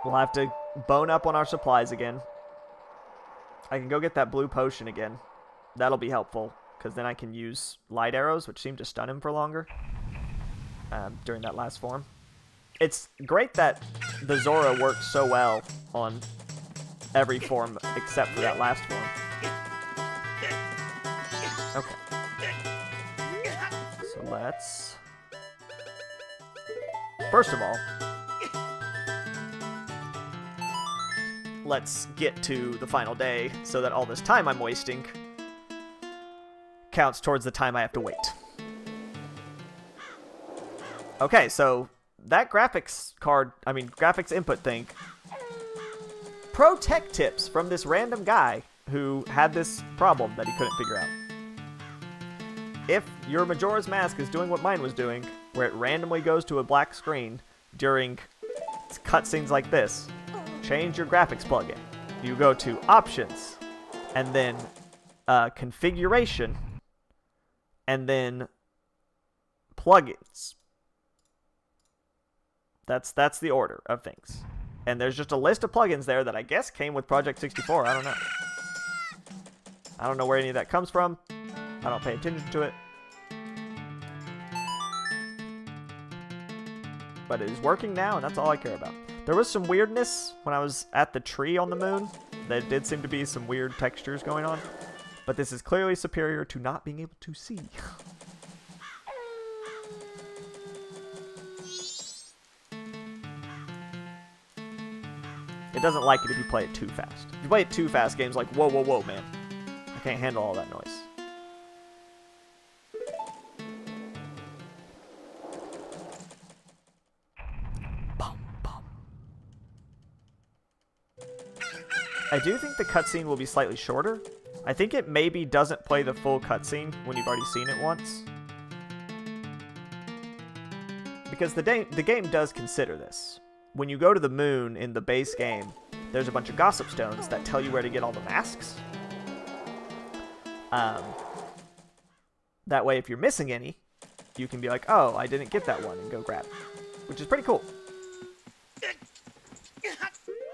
Speaker 1: We'll have to bone up on our supplies again. I can go get that blue potion again. That'll be helpful. because then I can use light arrows, which seem to stun him for longer during that last form. It's great that the Zora works so well on every form except for that last form. Okay. So let's... First of all, let's get to the final day so that all this time I'm wasting counts towards the time I have to wait. Okay, so that graphics input thing. Pro tech tips from this random guy who had this problem that he couldn't figure out. If your Majora's Mask is doing what mine was doing, where it randomly goes to a black screen during cutscenes like this, change your graphics plugin. You go to Options, and then Configuration, and then Plugins. That's the order of things. And there's just a list of plugins there that I guess came with Project 64. I don't know. I don't know where any of that comes from. I don't pay attention to it. But it is working now, and that's all I care about. There was some weirdness when I was at the tree on the moon. There did seem to be some weird textures going on. But this is clearly superior to not being able to see. It doesn't like it if you play it too fast. If you play it too fast, game's like, whoa, whoa, whoa, man. I can't handle all that noise. Bum, bum. I do think the cutscene will be slightly shorter. I think it maybe doesn't play the full cutscene when you've already seen it once. Because the game does consider this. When you go to the moon in the base game, there's a bunch of gossip stones that tell you where to get all the masks. That way, if you're missing any, you can be like, oh, I didn't get that one, and go grab it. Which is pretty cool.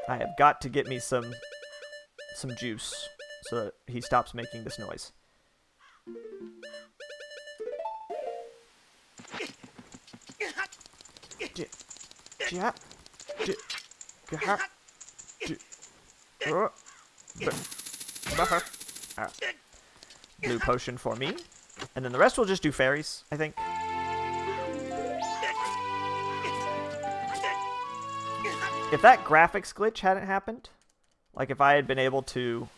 Speaker 1: I have got to get me some juice so that he stops making this noise. Yeah. Blue potion for me. And then the rest will just do fairies, I think. If that graphics glitch hadn't happened, like if I had been able to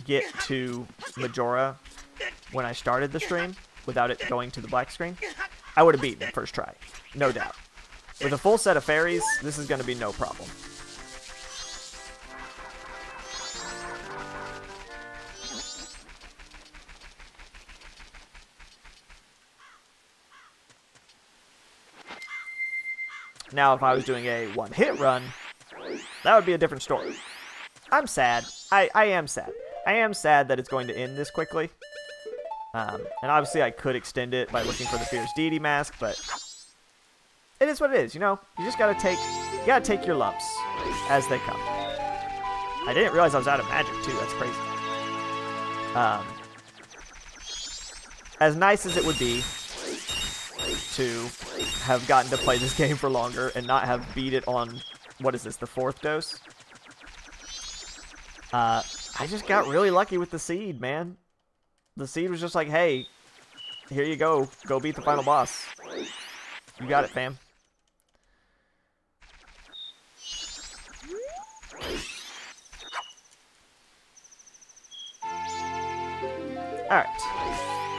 Speaker 1: get to Majora when I started the stream without it going to the black screen, I would have beaten it first try. No doubt. With a full set of fairies, this is going to be no problem. Now, if I was doing a one-hit run, that would be a different story. I'm sad. I am sad. I am sad that it's going to end this quickly. And obviously I could extend it by looking for the Fierce Deity mask, but it is what it is, you know? You just gotta take your lumps as they come. I didn't realize I was out of magic, too. That's crazy. As nice as it would be to have gotten to play this game for longer and not have beat it on, what is this, the 4th dose? I just got really lucky with the seed, man. The seed was just like, hey, here you go. Go beat the final boss. You got it, fam. Alright.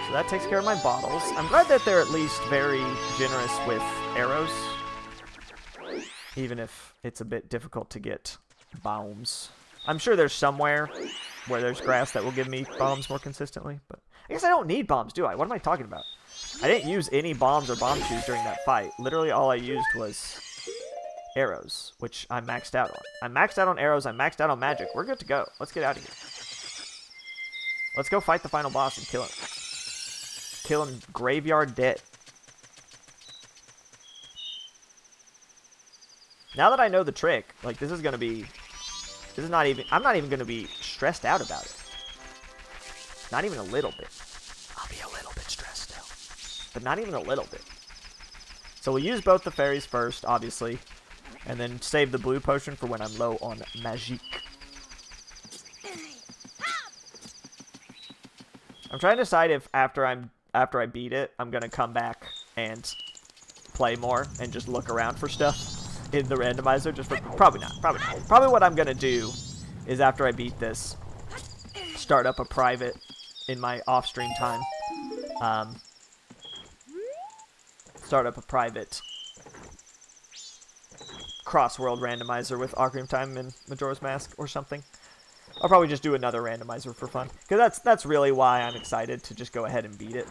Speaker 1: So that takes care of my bottles. I'm glad that they're at least very generous with arrows. Even if it's a bit difficult to get bombs. I'm sure there's somewhere where there's grass that will give me bombs more consistently. But I guess I don't need bombs, do I? What am I talking about? I didn't use any bombs or bomb shoes during that fight. Literally all I used was arrows, which I maxed out on. I maxed out on arrows. I maxed out on magic. We're good to go. Let's get out of here. Let's go fight the final boss and kill him. Kill him graveyard dead. Now that I know the trick, like, this is going to be... I'm not even going to be stressed out about it. Not even a little bit. but not even a little bit. So we'll use both the fairies first, obviously, and then save the blue potion for when I'm low on magique. I'm trying to decide if after I beat it, I'm gonna come back and play more and just look around for stuff in the randomizer. Just for, probably not. Probably what I'm gonna do is after I beat this, start up a private in my off-stream time. Start up a private cross-world randomizer with Ocarina of Time and Majora's Mask or something. I'll probably just do another randomizer for fun, because that's really why I'm excited to just go ahead and beat it.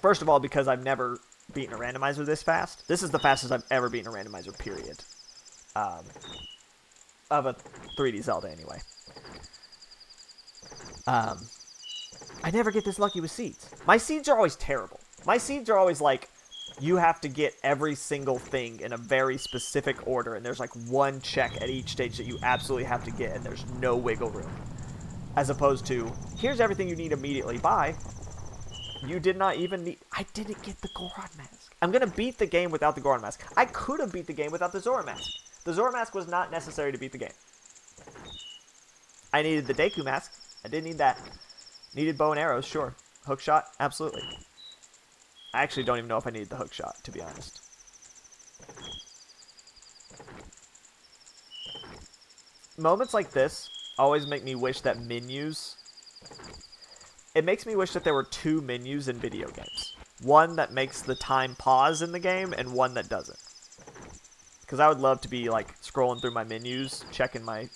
Speaker 1: First of all, because I've never beaten a randomizer this fast. This is the fastest I've ever beaten a randomizer, period. Of a 3D Zelda, anyway. I never get this lucky with seeds. My seeds are always terrible. My seeds are always like, you have to get every single thing in a very specific order, and there's like one check at each stage that you absolutely have to get, and there's no wiggle room. As opposed to, here's everything you need immediately. Bye. You did not even need... I didn't get the Goron Mask. I'm going to beat the game without the Goron Mask. I could have beat the game without the Zora Mask. The Zora Mask was not necessary to beat the game. I needed the Deku Mask. I didn't need that. Needed bow and arrows, sure. Hook shot, absolutely. I actually don't even know if I needed the hook shot, to be honest. Moments like this always make me wish that menus... It makes me wish that there were two menus in video games. One that makes the time pause in the game, and one that doesn't. Because I would love to be, like, scrolling through my menus, checking my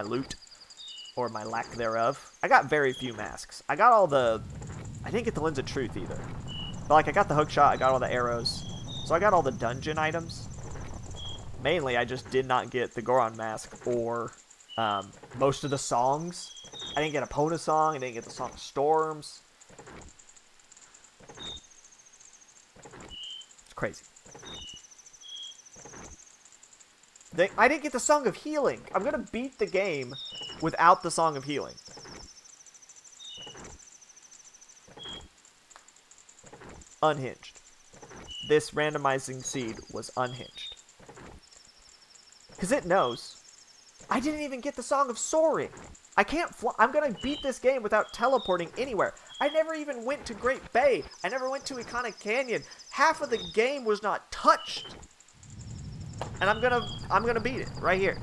Speaker 1: loot. Or my lack thereof. I got very few masks. I got all the... I didn't get the Lens of Truth either. But, like, I got the hook shot, I got all the arrows. So I got all the dungeon items. Mainly, I just did not get the Goron Mask or most of the songs. I didn't get a Pona song, I didn't get the Song of Storms. It's crazy. I didn't get the Song of Healing. I'm going to beat the game without the Song of Healing. Unhinged. This randomizing seed was unhinged. Because it knows. I didn't even get the Song of Soaring. I can't fly. I'm going to beat this game without teleporting anywhere. I never even went to Great Bay. I never went to Iconic Canyon. Half of the game was not touched. And I'm gonna beat it right here.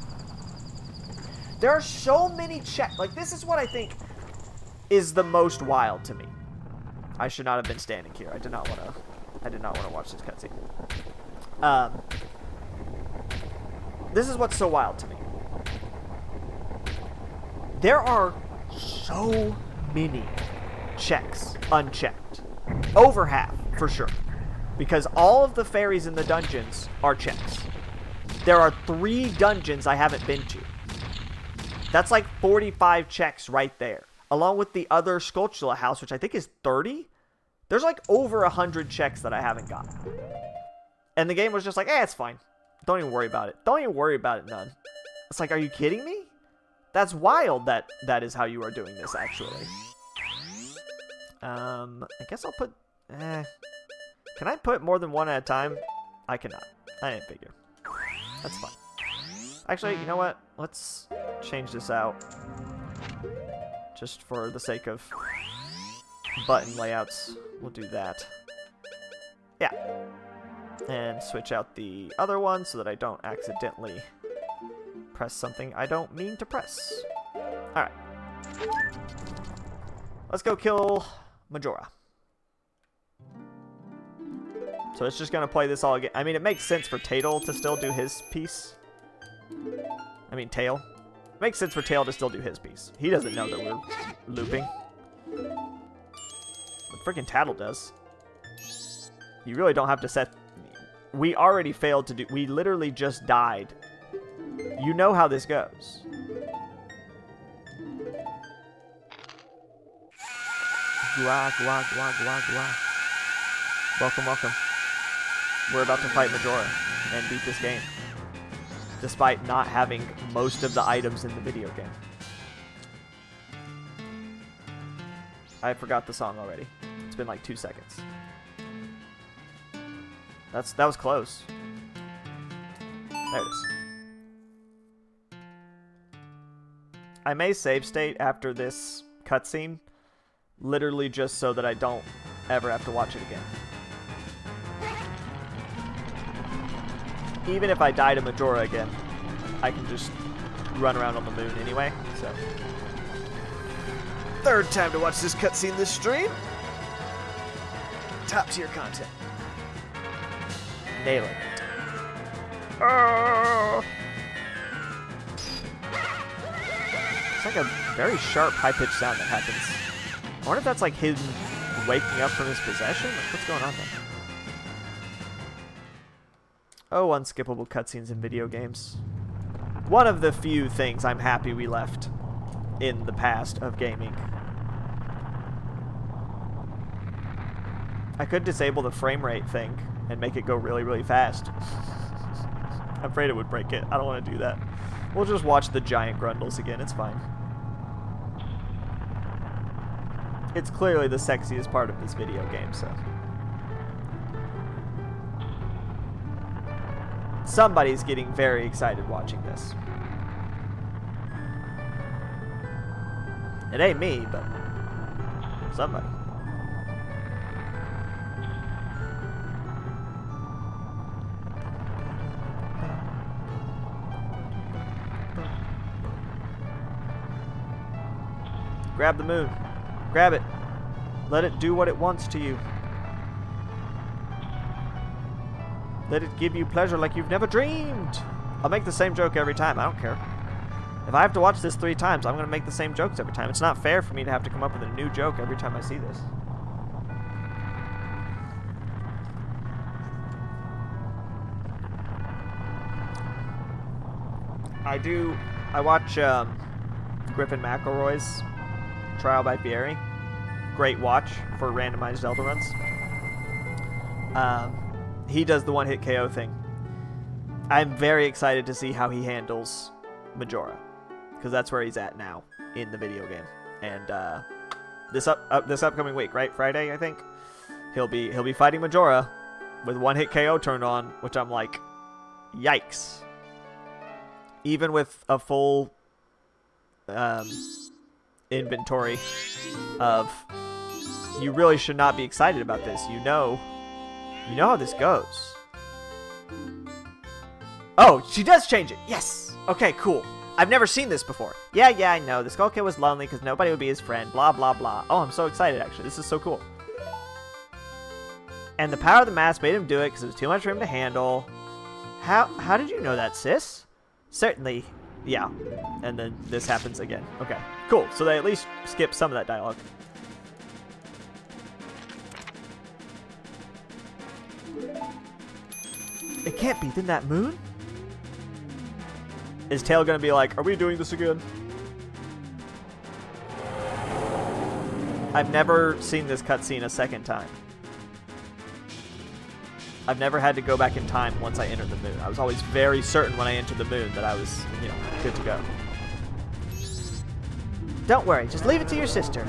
Speaker 1: There are so many checks. Like, this is what I think is the most wild to me. I should not have been standing here. I did not want to watch this cutscene. This is what's so wild to me. There are so many checks unchecked. Over half, for sure. Because all of the fairies in the dungeons are checks. There are 3 dungeons I haven't been to. That's like 45 checks right there. Along with the other Skulltula house, which I think is 30. There's like over 100 checks that I haven't got. And the game was just like, it's fine. Don't even worry about it. Don't even worry about it, none. It's like, are you kidding me? That's wild that is how you are doing this, actually. I guess I'll put... Can I put more than one at a time? I cannot. I didn't figure. That's fine. Actually, you know what? Let's change this out. Just for the sake of button layouts. We'll do that. Yeah. And switch out the other one so that I don't accidentally press something I don't mean to press. Alright. Let's go kill Majora. So it's just going to play this all again. I mean, it makes sense for Tail to still do his piece. I mean, Tail. It makes sense for Tail to still do his piece. He doesn't know that we're looping. But freaking Tattle does. You really don't have to set... We already failed to do... We literally just died. You know how this goes. Gua, gua, gua, gua, gua. Welcome, welcome. We're about to fight Majora and beat this game. Despite not having most of the items in the video game. I forgot the song already. It's been like 2 seconds. That was close. There it is. I may save state after this cutscene, literally just so that I don't ever have to watch it again. Even if I die to Majora again, I can just run around on the moon anyway, so. Third time to watch this cutscene this stream. Top tier content. Nailing it. Oh! It's like a very sharp, high-pitched sound that happens. I wonder if that's like him waking up from his possession? Like, what's going on there? Oh, unskippable cutscenes in video games. One of the few things I'm happy we left in the past of gaming. I could disable the frame rate thing and make it go really, really fast. I'm afraid it would break it. I don't want to do that. We'll just watch the giant grundles again. It's fine. It's clearly the sexiest part of this video game, so. Somebody's getting very excited watching this. It ain't me, but somebody. Grab the moon. Grab it. Let it do what it wants to you. Let it give you pleasure like you've never dreamed. I'll make the same joke every time. I don't care. If I have to watch this 3 times, I'm going to make the same jokes every time. It's not fair for me to have to come up with a new joke every time I see this. I watch Griffin McElroy's Trial by Fieri. Great watch for randomized Zelda runs. He does the one-hit KO thing. I'm very excited to see how he handles Majora, because that's where he's at now in the video game. And this upcoming week, right, Friday, I think, he'll be fighting Majora with one-hit KO turned on, which I'm like, yikes. Even with a full inventory of, you really should not be excited about this. You know how this goes. Oh, she does change it. Yes. Okay, cool. I've never seen this before. Yeah, I know. The Skull Kid was lonely because nobody would be his friend. Blah, blah, blah. Oh, I'm so excited, actually. This is so cool. And the power of the mask made him do it because it was too much for him to handle. How did you know that, sis? Certainly. Yeah. And then this happens again. Okay, cool. So they at least skip some of that dialogue. It can't be. Then that moon? Is Tail gonna be like, are we doing this again? I've never seen this cutscene a second time. I've never had to go back in time once I entered the moon. I was always very certain when I entered the moon that I was, good to go. Don't worry, just leave it to your sister.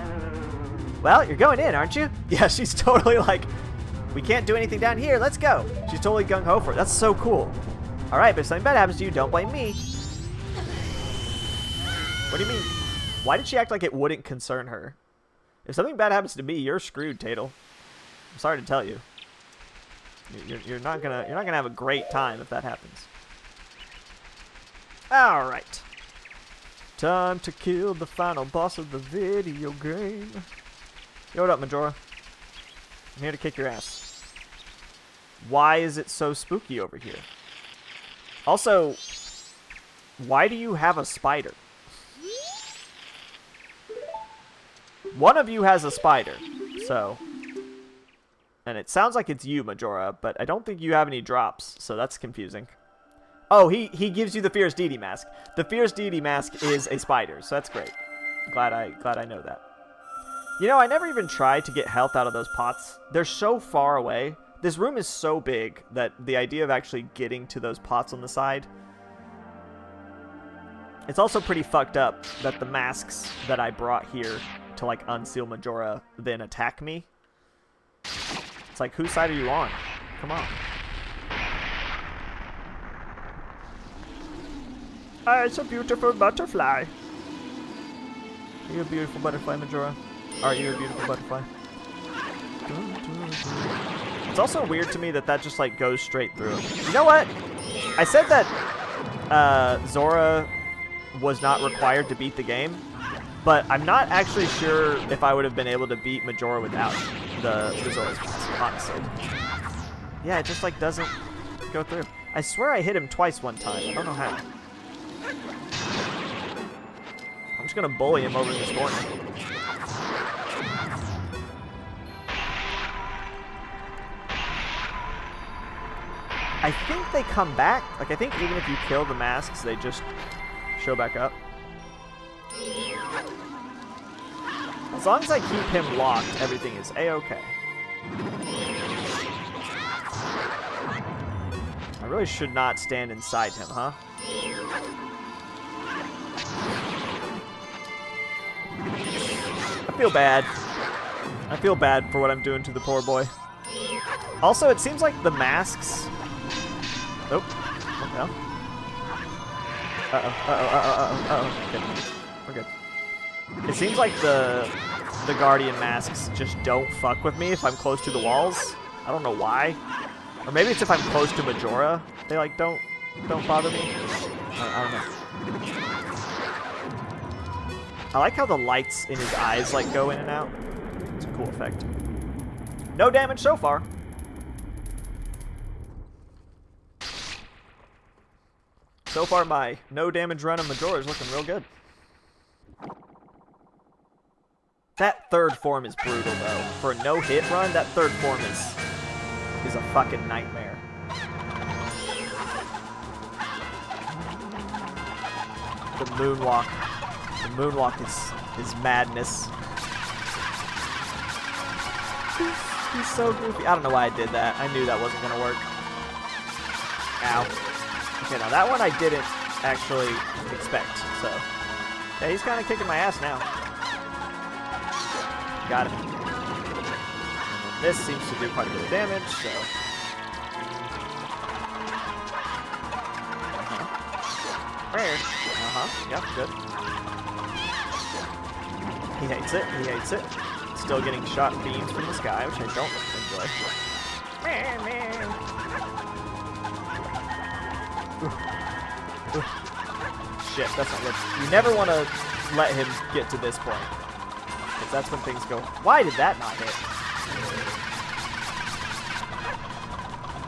Speaker 1: Well, you're going in, aren't you? Yeah, she's totally like, we can't do anything down here, let's go. She's totally gung-ho for it. That's so cool. Alright, but if something bad happens to you, don't blame me. What do you mean? Why did she act like it wouldn't concern her? If something bad happens to me, you're screwed, Tatel. I'm sorry to tell you. You're not gonna have a great time if that happens. Alright. Time to kill the final boss of the video game. Yo, what up, Majora? I'm here to kick your ass. Why is it so spooky over here? Also, why do you have a spider? One of you has a spider, so... And it sounds like it's you, Majora, but I don't think you have any drops, so that's confusing. Oh, he gives you the Fierce Deity mask. The Fierce Deity mask is a spider, so that's great. Glad I know that. I never even tried to get health out of those pots. They're so far away. This room is so big that the idea of actually getting to those pots on the side... It's also pretty fucked up that the masks that I brought here to, like, unseal Majora then attack me. It's like, whose side are you on? Come on. Ah, it's a beautiful butterfly. Are you a beautiful butterfly, Majora? Are you a beautiful butterfly? It's also weird to me that that just like goes straight through. You know what? I said that Zora was not required to beat the game, but I'm not actually sure if I would have been able to beat Majora without the Zora's Mask, honestly. Yeah, it just like doesn't go through. I swear I hit him twice one time. I don't know how. I'm just gonna bully him over in this corner. I think they come back. Like, I think even if you kill the masks, they just show back up. As long as I keep him locked, everything is A-okay. I really should not stand inside him, huh? I feel bad. I feel bad for what I'm doing to the poor boy. Also, it seems like the masks... Oh, what the hell? Uh-oh. We're good. It seems like the Guardian masks just don't fuck with me if I'm close to the walls. I don't know why. Or maybe it's if I'm close to Majora. They like don't bother me. I don't know. I like how the lights in his eyes like go in and out. It's a cool effect. No damage so far. So far, my no damage run of Majora is looking real good. That third form is brutal, though. For a no-hit run, that third form is a fucking nightmare. The moonwalk. The moonwalk is madness. He's so goofy. I don't know why I did that. I knew that wasn't gonna work. Ow. Okay, now that one I didn't actually expect, so... Yeah, he's kind of kicking my ass now. Got him. And this seems to do quite a bit of damage, so... Yep, good. He hates it, he hates it. Still getting shot beams from the sky, which I don't enjoy. Shit, that's not good. You never want to let him get to this point. Because that's when things go... Why did that not hit?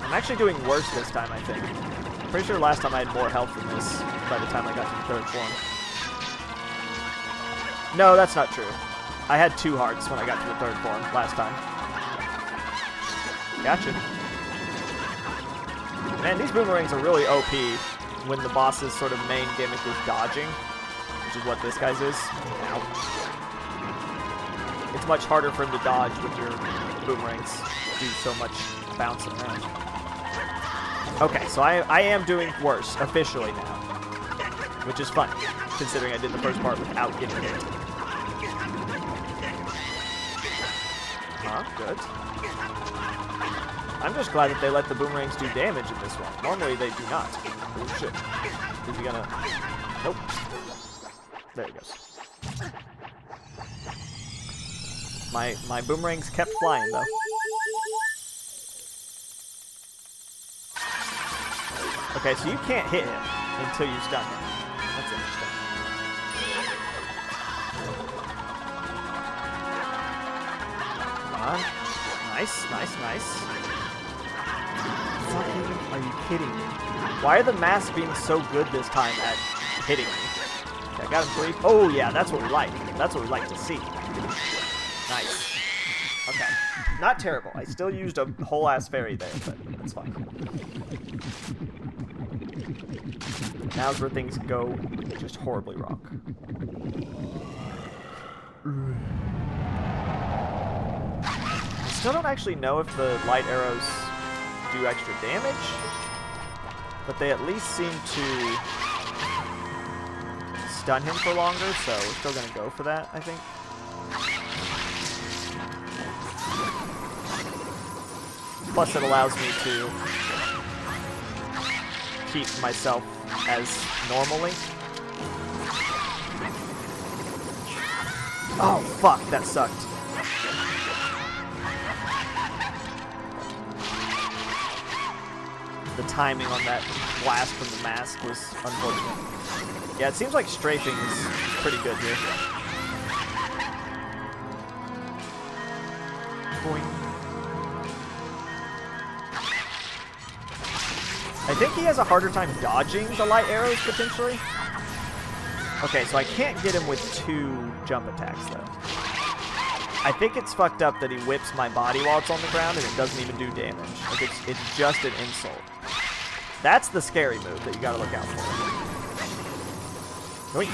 Speaker 1: I'm actually doing worse this time, I think. I'm pretty sure last time I had more health than this by the time I got to the third form. No, that's not true. I had 2 hearts when I got to the third form last time. Gotcha. Man, these boomerangs are really OP when the boss's sort of main gimmick is dodging, which is what this guy's is. Ow. It's much harder for him to dodge when your boomerangs do so much bouncing around. Okay, so I am doing worse, officially now. Which is funny, considering I did the first part without getting hit. Good. I'm just glad that they let the boomerangs do damage in this one. Normally they do not. Oh shit. Is he gonna... Nope. There he goes. My boomerangs kept flying though. Okay, so you can't hit him until you stun him. That's interesting. Come on. Nice, nice, nice. Fucking, are you kidding me? Why are the mass being so good this time at hitting me? Okay, I got him 3. Oh yeah, that's what we like. That's what we like to see. Nice. Okay. Not terrible. I still used a whole ass fairy there, but that's fine. Now's where things go just horribly wrong. I still don't actually know if the light arrows do extra damage, but they at least seem to stun him for longer, so we're still going to go for that, I think. Plus it allows me to keep myself as normally. Oh, fuck, that sucked. The timing on that blast from the mask was unfortunate. Yeah, it seems like strafing is pretty good here. Boing. I think he has a harder time dodging the light arrows, potentially. Okay, so I can't get him with 2 jump attacks, though. I think it's fucked up that he whips my body while it's on the ground and it doesn't even do damage. Like, it's just an insult. That's the scary move that you gotta look out for. Right,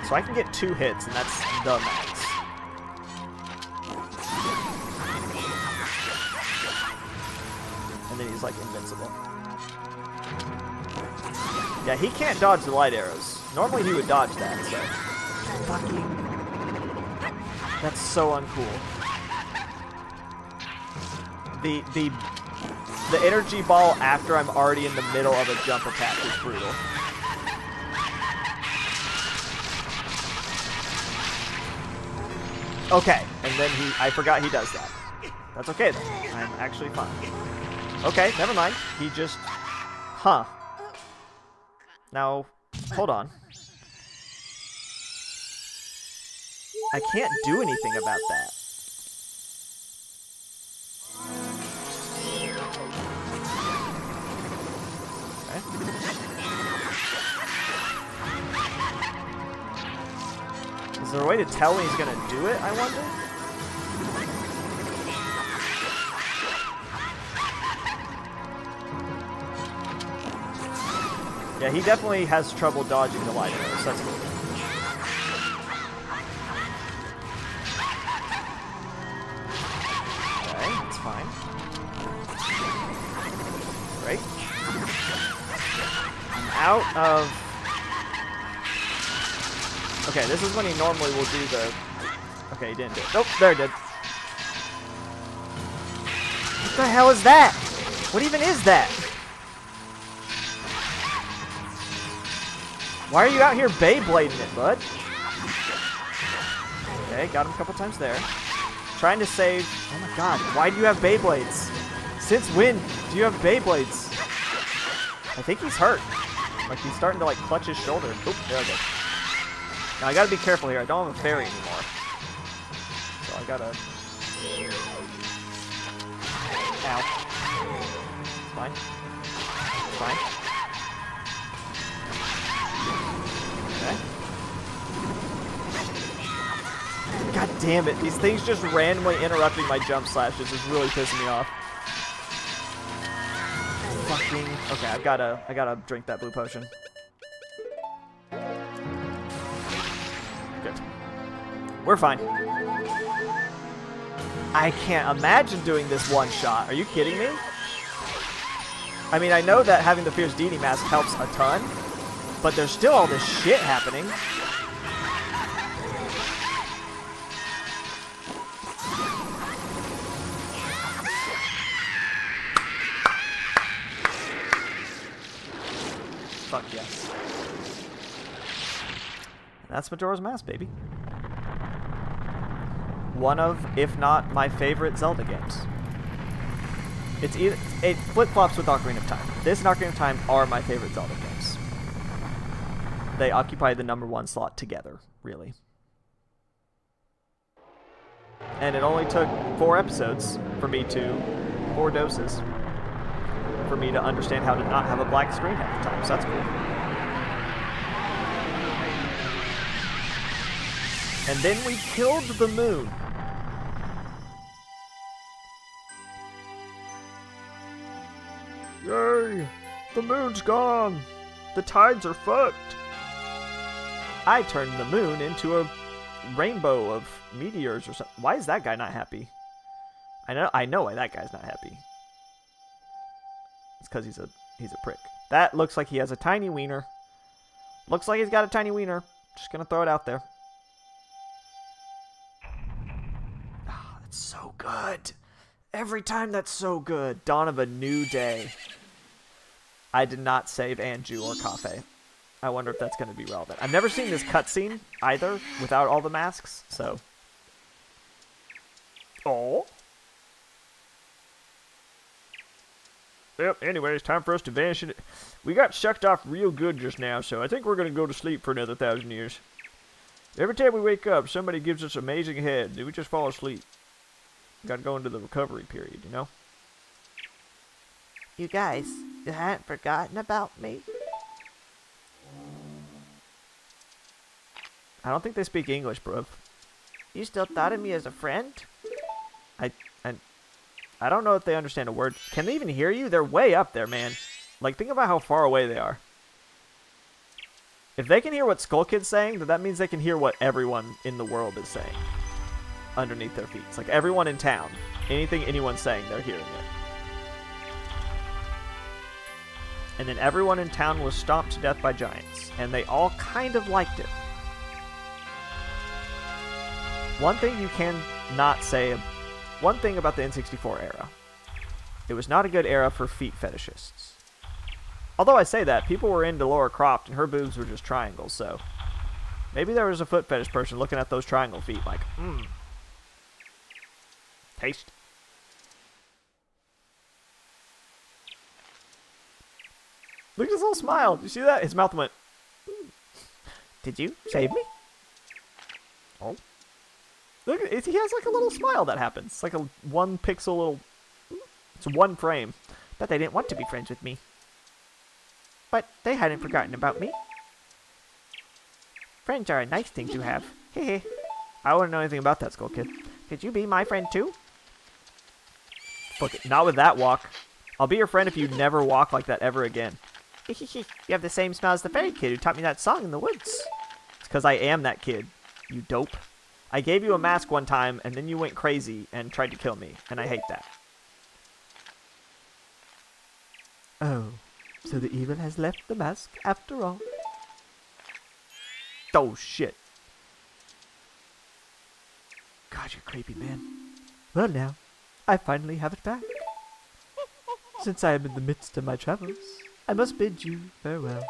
Speaker 1: so I can get 2 hits, and that's the max. And then he's, like, invincible. Yeah, he can't dodge the light arrows. Normally he would dodge that, so... Fucking... That's so uncool. The energy ball after I'm already in the middle of a jump attack is brutal. Okay, and then I forgot he does that. That's okay then. I'm actually fine. Okay, never mind. He just... Huh. Now, hold on. I can't do anything about that. Is there a way to tell when he's gonna do it, I wonder? Yeah, he definitely has trouble dodging the light arrows. That's cool. Okay, that's fine. Great. I'm out of... Okay, this is when he normally will do the... Okay, he didn't do it. Nope, there he did. What the hell is that? What even is that? Why are you out here Beyblading it, bud? Okay, got him a couple times there. Trying to save... Oh my god, why do you have Beyblades? Since when do you have Beyblades? I think he's hurt. Like, he's starting to, like, clutch his shoulder. Oop, there I go. Now, I gotta be careful here. I don't have a fairy anymore. So I gotta... Ow. It's fine. It's fine. Okay. God damn it. These things just randomly interrupting my jump slashes is really pissing me off. Fucking... Okay, I gotta drink that blue potion. Good. We're fine. I can't imagine doing this one shot. Are you kidding me? I mean, I know that having the Fierce Deity mask helps a ton, but there's still all this shit happening. Fuck yes. That's Majora's Mask, baby. One of, if not my favorite Zelda games. It's either, it flip-flops with Ocarina of Time. This and Ocarina of Time are my favorite Zelda games. They occupy the #1 slot together, really. And it only took 4 episodes for me to, 4 doses, for me to understand how to not have a black screen half the time, so that's cool. And then we killed the moon. Yay! The moon's gone! The tides are fucked! I turned the moon into a rainbow of meteors or something. Why is that guy not happy? I know why that guy's not happy. It's because he's a prick. That looks like he has a tiny wiener. Looks like he's got a tiny wiener. Just gonna throw it out there. Ah, that's so good. Every time that's so good. Dawn of a new day. I did not save Anju or Cafe. I wonder if that's going to be relevant. I've never seen this cutscene either without all the masks, so. Oh. Yep, anyway, it's time for us to vanish. We got sucked off real good just now, so I think we're going to go to sleep for another 1,000 years. Every time we wake up, somebody gives us amazing head, and we just fall asleep. Got to go into the recovery period, you know?
Speaker 2: You guys, you hadn't forgotten about me?
Speaker 1: I don't think they speak English, bro.
Speaker 2: You still thought of me as a friend?
Speaker 1: I don't know if they understand a word. Can they even hear you? They're way up there, man. Like, think about how far away they are. If they can hear what Skull Kid's saying, then that means they can hear what everyone in the world is saying. Underneath their feet. It's like everyone in town. Anything anyone's saying, they're hearing it. And then everyone in town was stomped to death by giants. And they all kind of liked it. One thing you can not say... One thing about the N64 era. It was not a good era for feet fetishists. Although I say that, people were into Laura Croft and her boobs were just triangles, so... Maybe there was a foot fetish person looking at those triangle feet like, taste. Look at his little smile. Did you see that? His mouth went, Did you save me? Oh. Look, he has like a little smile that happens. It's like a 1 pixel little... It's 1 frame.
Speaker 2: Bet they didn't want to be friends with me. But they hadn't forgotten about me. Friends are a nice thing to have. Hehe.
Speaker 1: I wouldn't know anything about that, Skull Kid.
Speaker 2: Could you be my friend too?
Speaker 1: Fuck it. Not with that walk. I'll be your friend if you never walk like that ever again.
Speaker 2: You have the same smell as the fairy kid who taught me that song in the woods.
Speaker 1: It's because I am that kid, you dope. I gave you a mask one time, and then you went crazy and tried to kill me, and I hate that.
Speaker 2: Oh, so the evil has left the mask after all.
Speaker 1: Oh, shit.
Speaker 2: God, you're creepy, man. Well now, I finally have it back. Since I am in the midst of my travels, I must bid you farewell.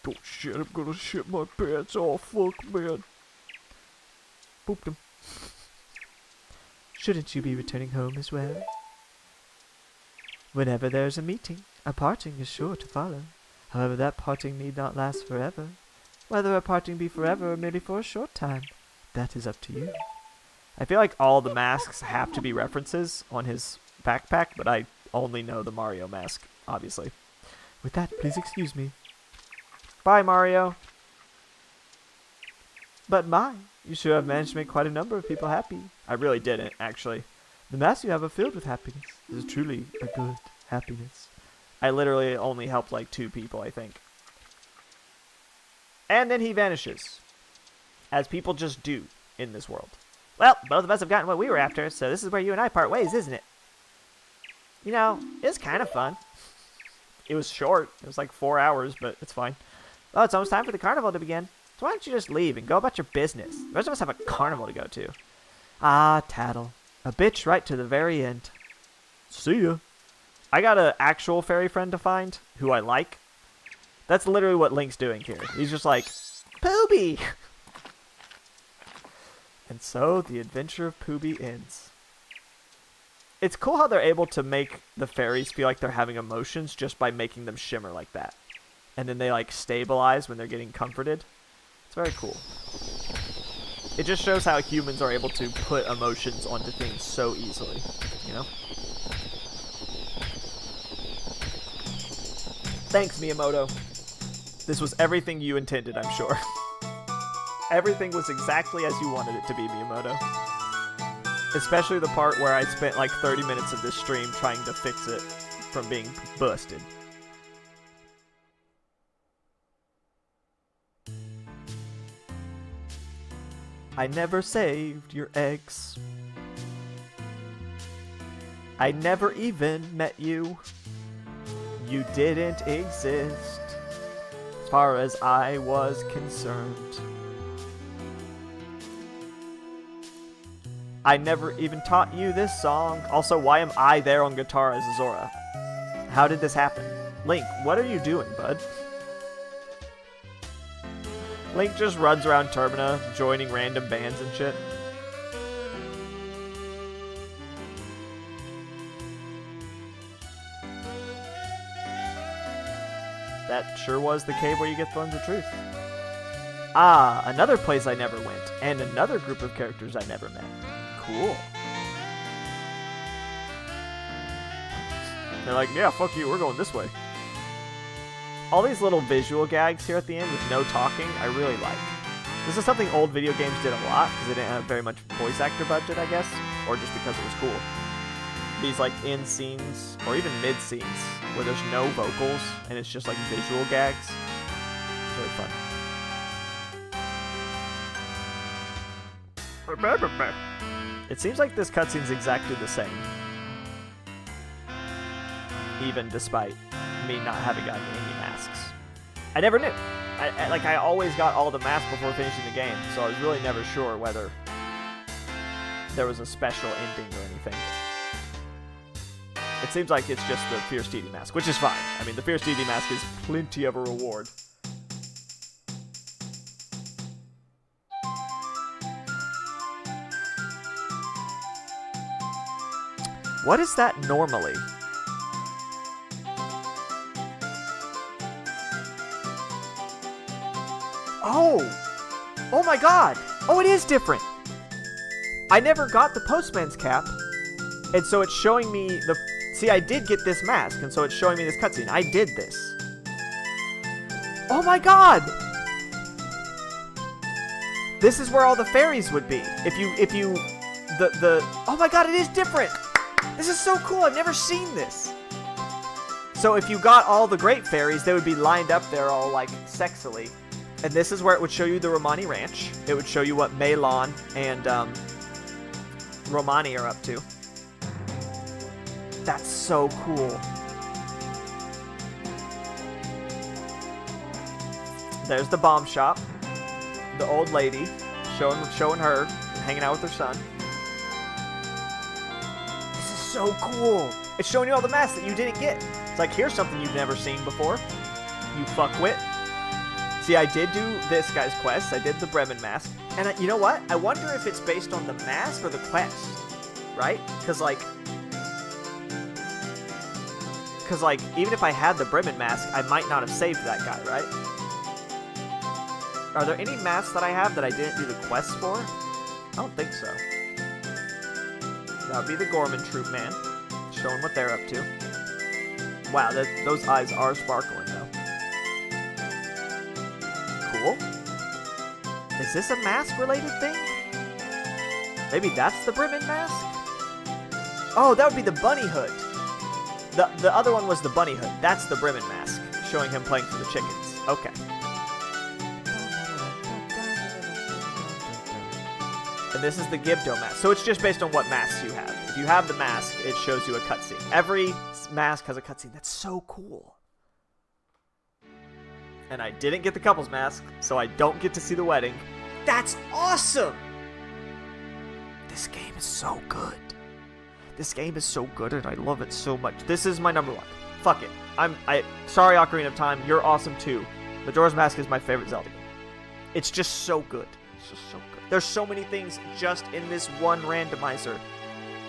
Speaker 1: Oh, shit, I'm gonna shit my pants. Oh, fuck, man. Booped him.
Speaker 2: Shouldn't you be returning home as well? Whenever there is a meeting, a parting is sure to follow. However, that parting need not last forever. Whether a parting be forever or merely for a short time, that is up to you.
Speaker 1: I feel like all the masks have to be references on his backpack, but I only know the Mario mask, obviously.
Speaker 2: With that, please excuse me.
Speaker 1: Bye, Mario.
Speaker 2: But my, you sure have managed to make quite a number of people happy.
Speaker 1: I really didn't, actually.
Speaker 2: The masks you have are filled with happiness. This is truly a good happiness.
Speaker 1: I literally only helped like 2 people, I think. And then he vanishes. As people just do in this world.
Speaker 2: Well, both of us have gotten what we were after, so this is where you and I part ways, isn't it? You know, it's kind of fun.
Speaker 1: It was short. It was like 4 hours, but it's fine.
Speaker 2: Well, it's almost time for the carnival to begin. So why don't you just leave and go about your business? The rest of us have a carnival to go to.
Speaker 1: Ah, tattle. A bitch right to the very end. See ya. I got an actual fairy friend to find who I like. That's literally what Link's doing here. He's just like,
Speaker 2: Poobie!
Speaker 1: And so the adventure of Poobie ends. It's cool how they're able to make the fairies feel like they're having emotions just by making them shimmer like that. And then they like stabilize when they're getting comforted. It's very cool. It just shows how humans are able to put emotions onto things so easily, you know? Thanks, Miyamoto. This was everything you intended, I'm sure. Everything was exactly as you wanted it to be, Miyamoto. Especially the part where I spent like 30 minutes of this stream trying to fix it from being busted. I never saved your eggs. I never even met you. You didn't exist, as far as I was concerned. I never even taught you this song. Also, why am I there on guitar as Zora? How did this happen? Link, what are you doing, bud? Link just runs around Termina, joining random bands and shit. That sure was the cave where you get Thorns of Truth. Ah, another place I never went, and another group of characters I never met. Cool. They're like, yeah, fuck you, we're going this way. All these little visual gags here at the end with no talking, I really like. This is something old video games did a lot, because they didn't have very much voice actor budget, I guess, or just because it was cool. These like end scenes, or even mid scenes, where there's no vocals, and it's just like visual gags. It's really fun. It seems like this cutscene's exactly the same. Even despite me not having gotten any masks. I never knew. I always got all the masks before finishing the game, so I was really never sure whether there was a special ending or anything. It seems like it's just the Fierce Deity mask, which is fine. I mean, the Fierce Deity mask is plenty of a reward. What is that normally? Oh! Oh my god! Oh, it is different! I never got the Postman's cap, and so it's showing me the... See, I did get this mask, and so it's showing me this cutscene. I did this. Oh my god! This is where all the fairies would be. Oh my god, it is different! This is so cool, I've never seen this! So if you got all the great fairies, they would be lined up there all, like, sexily. And this is where it would show you the Romani Ranch. It would show you what Melon and, Romani are up to. That's so cool. There's the bomb shop. The old lady showing her, hanging out with her son. This is so cool. It's showing you all the masks that you didn't get. It's like, here's something you've never seen before. You fuckwit. See, I did do this guy's quest. I did the Bremen mask. And you know what? I wonder if it's based on the mask or the quest. Right? Because, like, even if I had the Bremen mask, I might not have saved that guy, right? Are there any masks that I have that I didn't do the quest for? I don't think so. That would be the Gorman Troop Man, showing what they're up to. Wow, those eyes are sparkling, though. Cool. Is this a mask-related thing? Maybe that's the Bremen mask? Oh, that would be the bunny hood. The other one was the bunny hood. That's the Bremen mask, showing him playing for the chickens. Okay. And this is the Gibdo mask. So it's just based on what masks you have. If you have the mask, it shows you a cutscene. Every mask has a cutscene. That's so cool. And I didn't get the couples mask, so I don't get to see the wedding. That's awesome! This game is so good. This game is so good, and I love it so much. This is my number one. Fuck it. Sorry, Ocarina of Time. You're awesome, too. Majora's Mask is my favorite Zelda game. It's just so good. It's just so good. There's so many things just in this one randomizer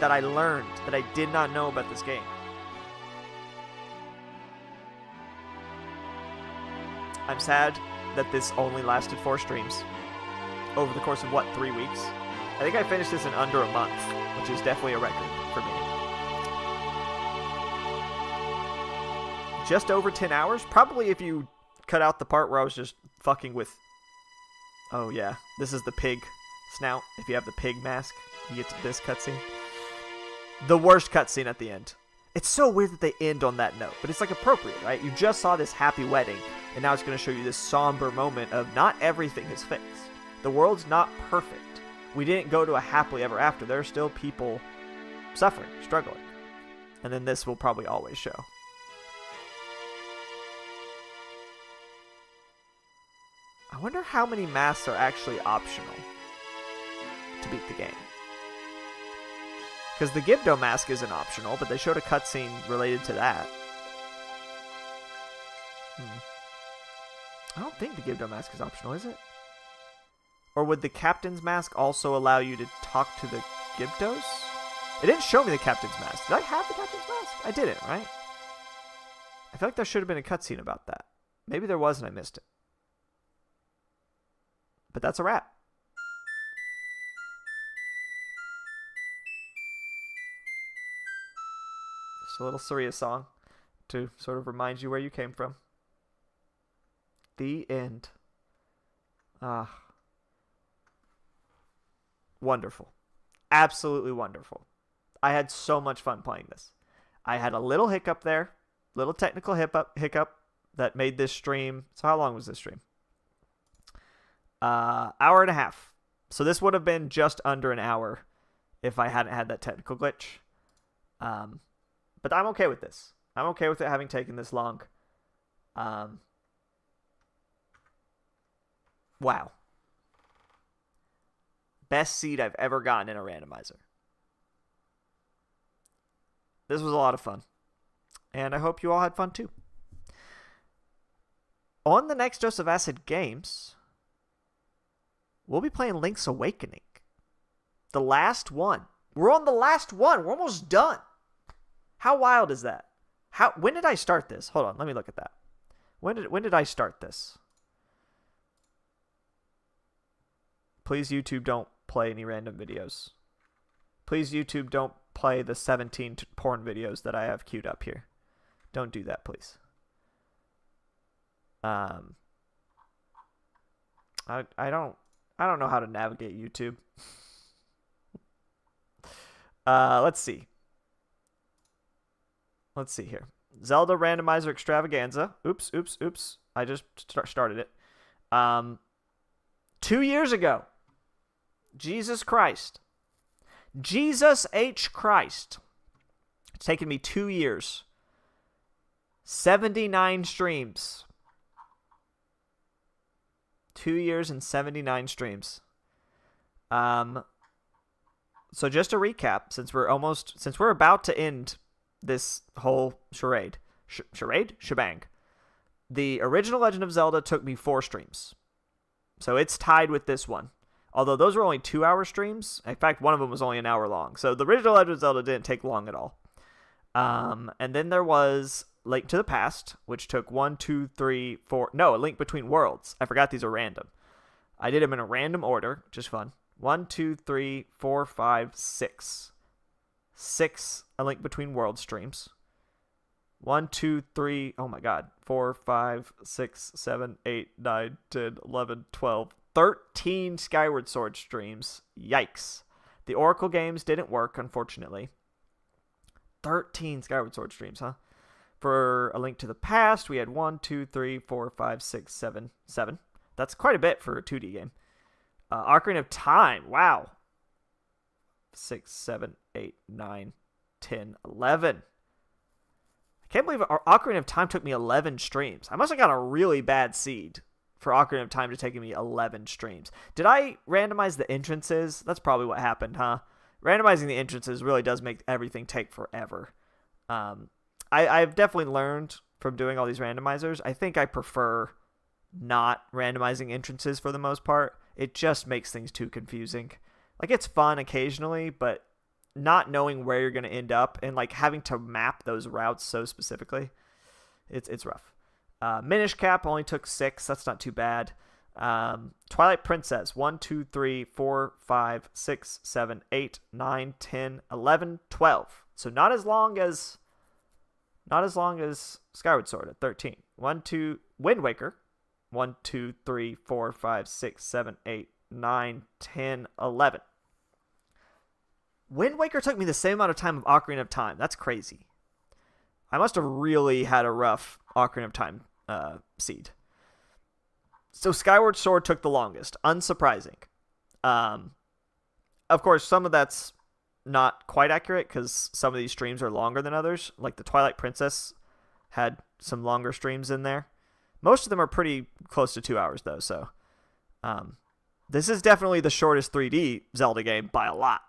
Speaker 1: that I learned that I did not know about this game. I'm sad that this only lasted 4 streams over the course of, what, 3 weeks? I think I finished this in under a month, which is definitely a record for me. Just over 10 hours? Probably if you cut out the part where I was just fucking with... Oh yeah, this is the pig snout. If you have the pig mask, you get to this cutscene. The worst cutscene at the end. It's so weird that they end on that note, but it's like appropriate, right? You just saw this happy wedding, and now it's going to show you this somber moment of not everything is fixed. The world's not perfect. We didn't go to a happily ever after. There are still people suffering, struggling. And then this will probably always show. I wonder how many masks are actually optional to beat the game. Because the Gibdo mask isn't optional, but they showed a cutscene related to that. I don't think the Gibdo mask is optional, is it? Or would the captain's mask also allow you to talk to the Gibdos? It didn't show me the captain's mask. Did I have the captain's mask? I didn't, right? I feel like there should have been a cutscene about that. Maybe there was and I missed it. But that's a wrap. Just a little Saria song to sort of remind you where you came from. The end. Wonderful. Absolutely wonderful. I had so much fun playing this. I had a little hiccup there. Little technical hiccup that made this stream. So how long was this stream? Hour and a half. So this would have been just under an hour if I hadn't had that technical glitch. But I'm okay with this. I'm okay with it having taken this long. Wow. Best seed I've ever gotten in a randomizer. This was a lot of fun. And I hope you all had fun too. On the next Dose of Acid games, we'll be playing Link's Awakening. The last one. We're on the last one. We're almost done. How wild is that? When did I start this? Hold on, let me look at that. When did I start this? Please, YouTube, don't play any random videos. Please, YouTube, don't play the 17 porn videos that I have queued up here. Don't do that, please. I don't know how to navigate YouTube. Let's see. Let's see here. Zelda Randomizer Extravaganza. Oops. I just started it. 2 years ago. Jesus Christ. Jesus H. Christ. It's taken me 2 years. 79 streams. 2 years and 79 streams. So just to recap, since we're about to end this whole shebang. The original Legend of Zelda took me 4 streams. So it's tied with this one. Although those were only 2-hour streams. In fact, one of them was only an hour long. So the original Legend of Zelda didn't take long at all. And then there was Link to the Past, which took 1, 2, 3, 4... No, A Link Between Worlds. I forgot these are random. I did them in a random order, which is fun. 1, 2, 3, 4, 5, 6. 6 A Link Between Worlds streams. 1, 2, 3... Oh my god. 4, 5, 6, 7, 8, 9, 10, 11, 12... 13 Skyward Sword streams. Yikes. The Oracle games didn't work, unfortunately. 13 Skyward Sword streams, huh? For A Link to the Past, we had 1, 2, 3, 4, 5, 6, 7. That's quite a bit for a 2D game. Ocarina of Time, wow. 6, 7, 8, 9, 10, 11. I can't believe Ocarina of Time took me 11 streams. I must have got a really bad seed for Ocarina of Time to taking me 11 streams. Did I randomize the entrances? That's probably what happened, huh? Randomizing the entrances really does make everything take forever. I've definitely learned from doing all these randomizers. I think I prefer not randomizing entrances for the most part. It just makes things too confusing. Like, it's fun occasionally, but not knowing where you're going to end up and like having to map those routes so specifically, it's rough. Minish Cap only took 6. That's not too bad. Twilight Princess 1, 2, 3, 4, 5, 6, 7, 8, 9, 10, 11, 12. So not as long as Skyward Sword at 13. 1, 2, Wind Waker. 1, 2, 3, 4, 5, 6, 7, 8, 9, 10, 11. Wind Waker took me the same amount of time of Ocarina of Time. That's crazy. I must have really had a rough Ocarina of Time seed. So Skyward Sword took the longest. Unsurprising. Of course, some of that's not quite accurate because some of these streams are longer than others. Like the Twilight Princess had some longer streams in there. Most of them are pretty close to 2 hours, though. So this is definitely the shortest 3D Zelda game by a lot.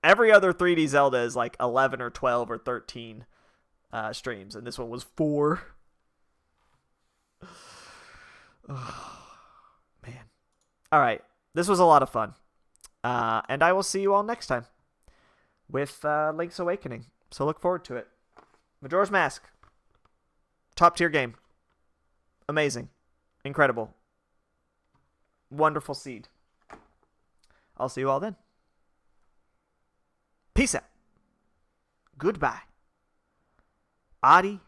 Speaker 1: Every other 3D Zelda is like 11 or 12 or 13 streams, and this one was 4. Man. All right. This was a lot of fun. And I will see you all next time with Link's Awakening. So look forward to it. Majora's Mask. Top tier game. Amazing. Incredible. Wonderful seed. I'll see you all then. Peace out. Goodbye. Adi.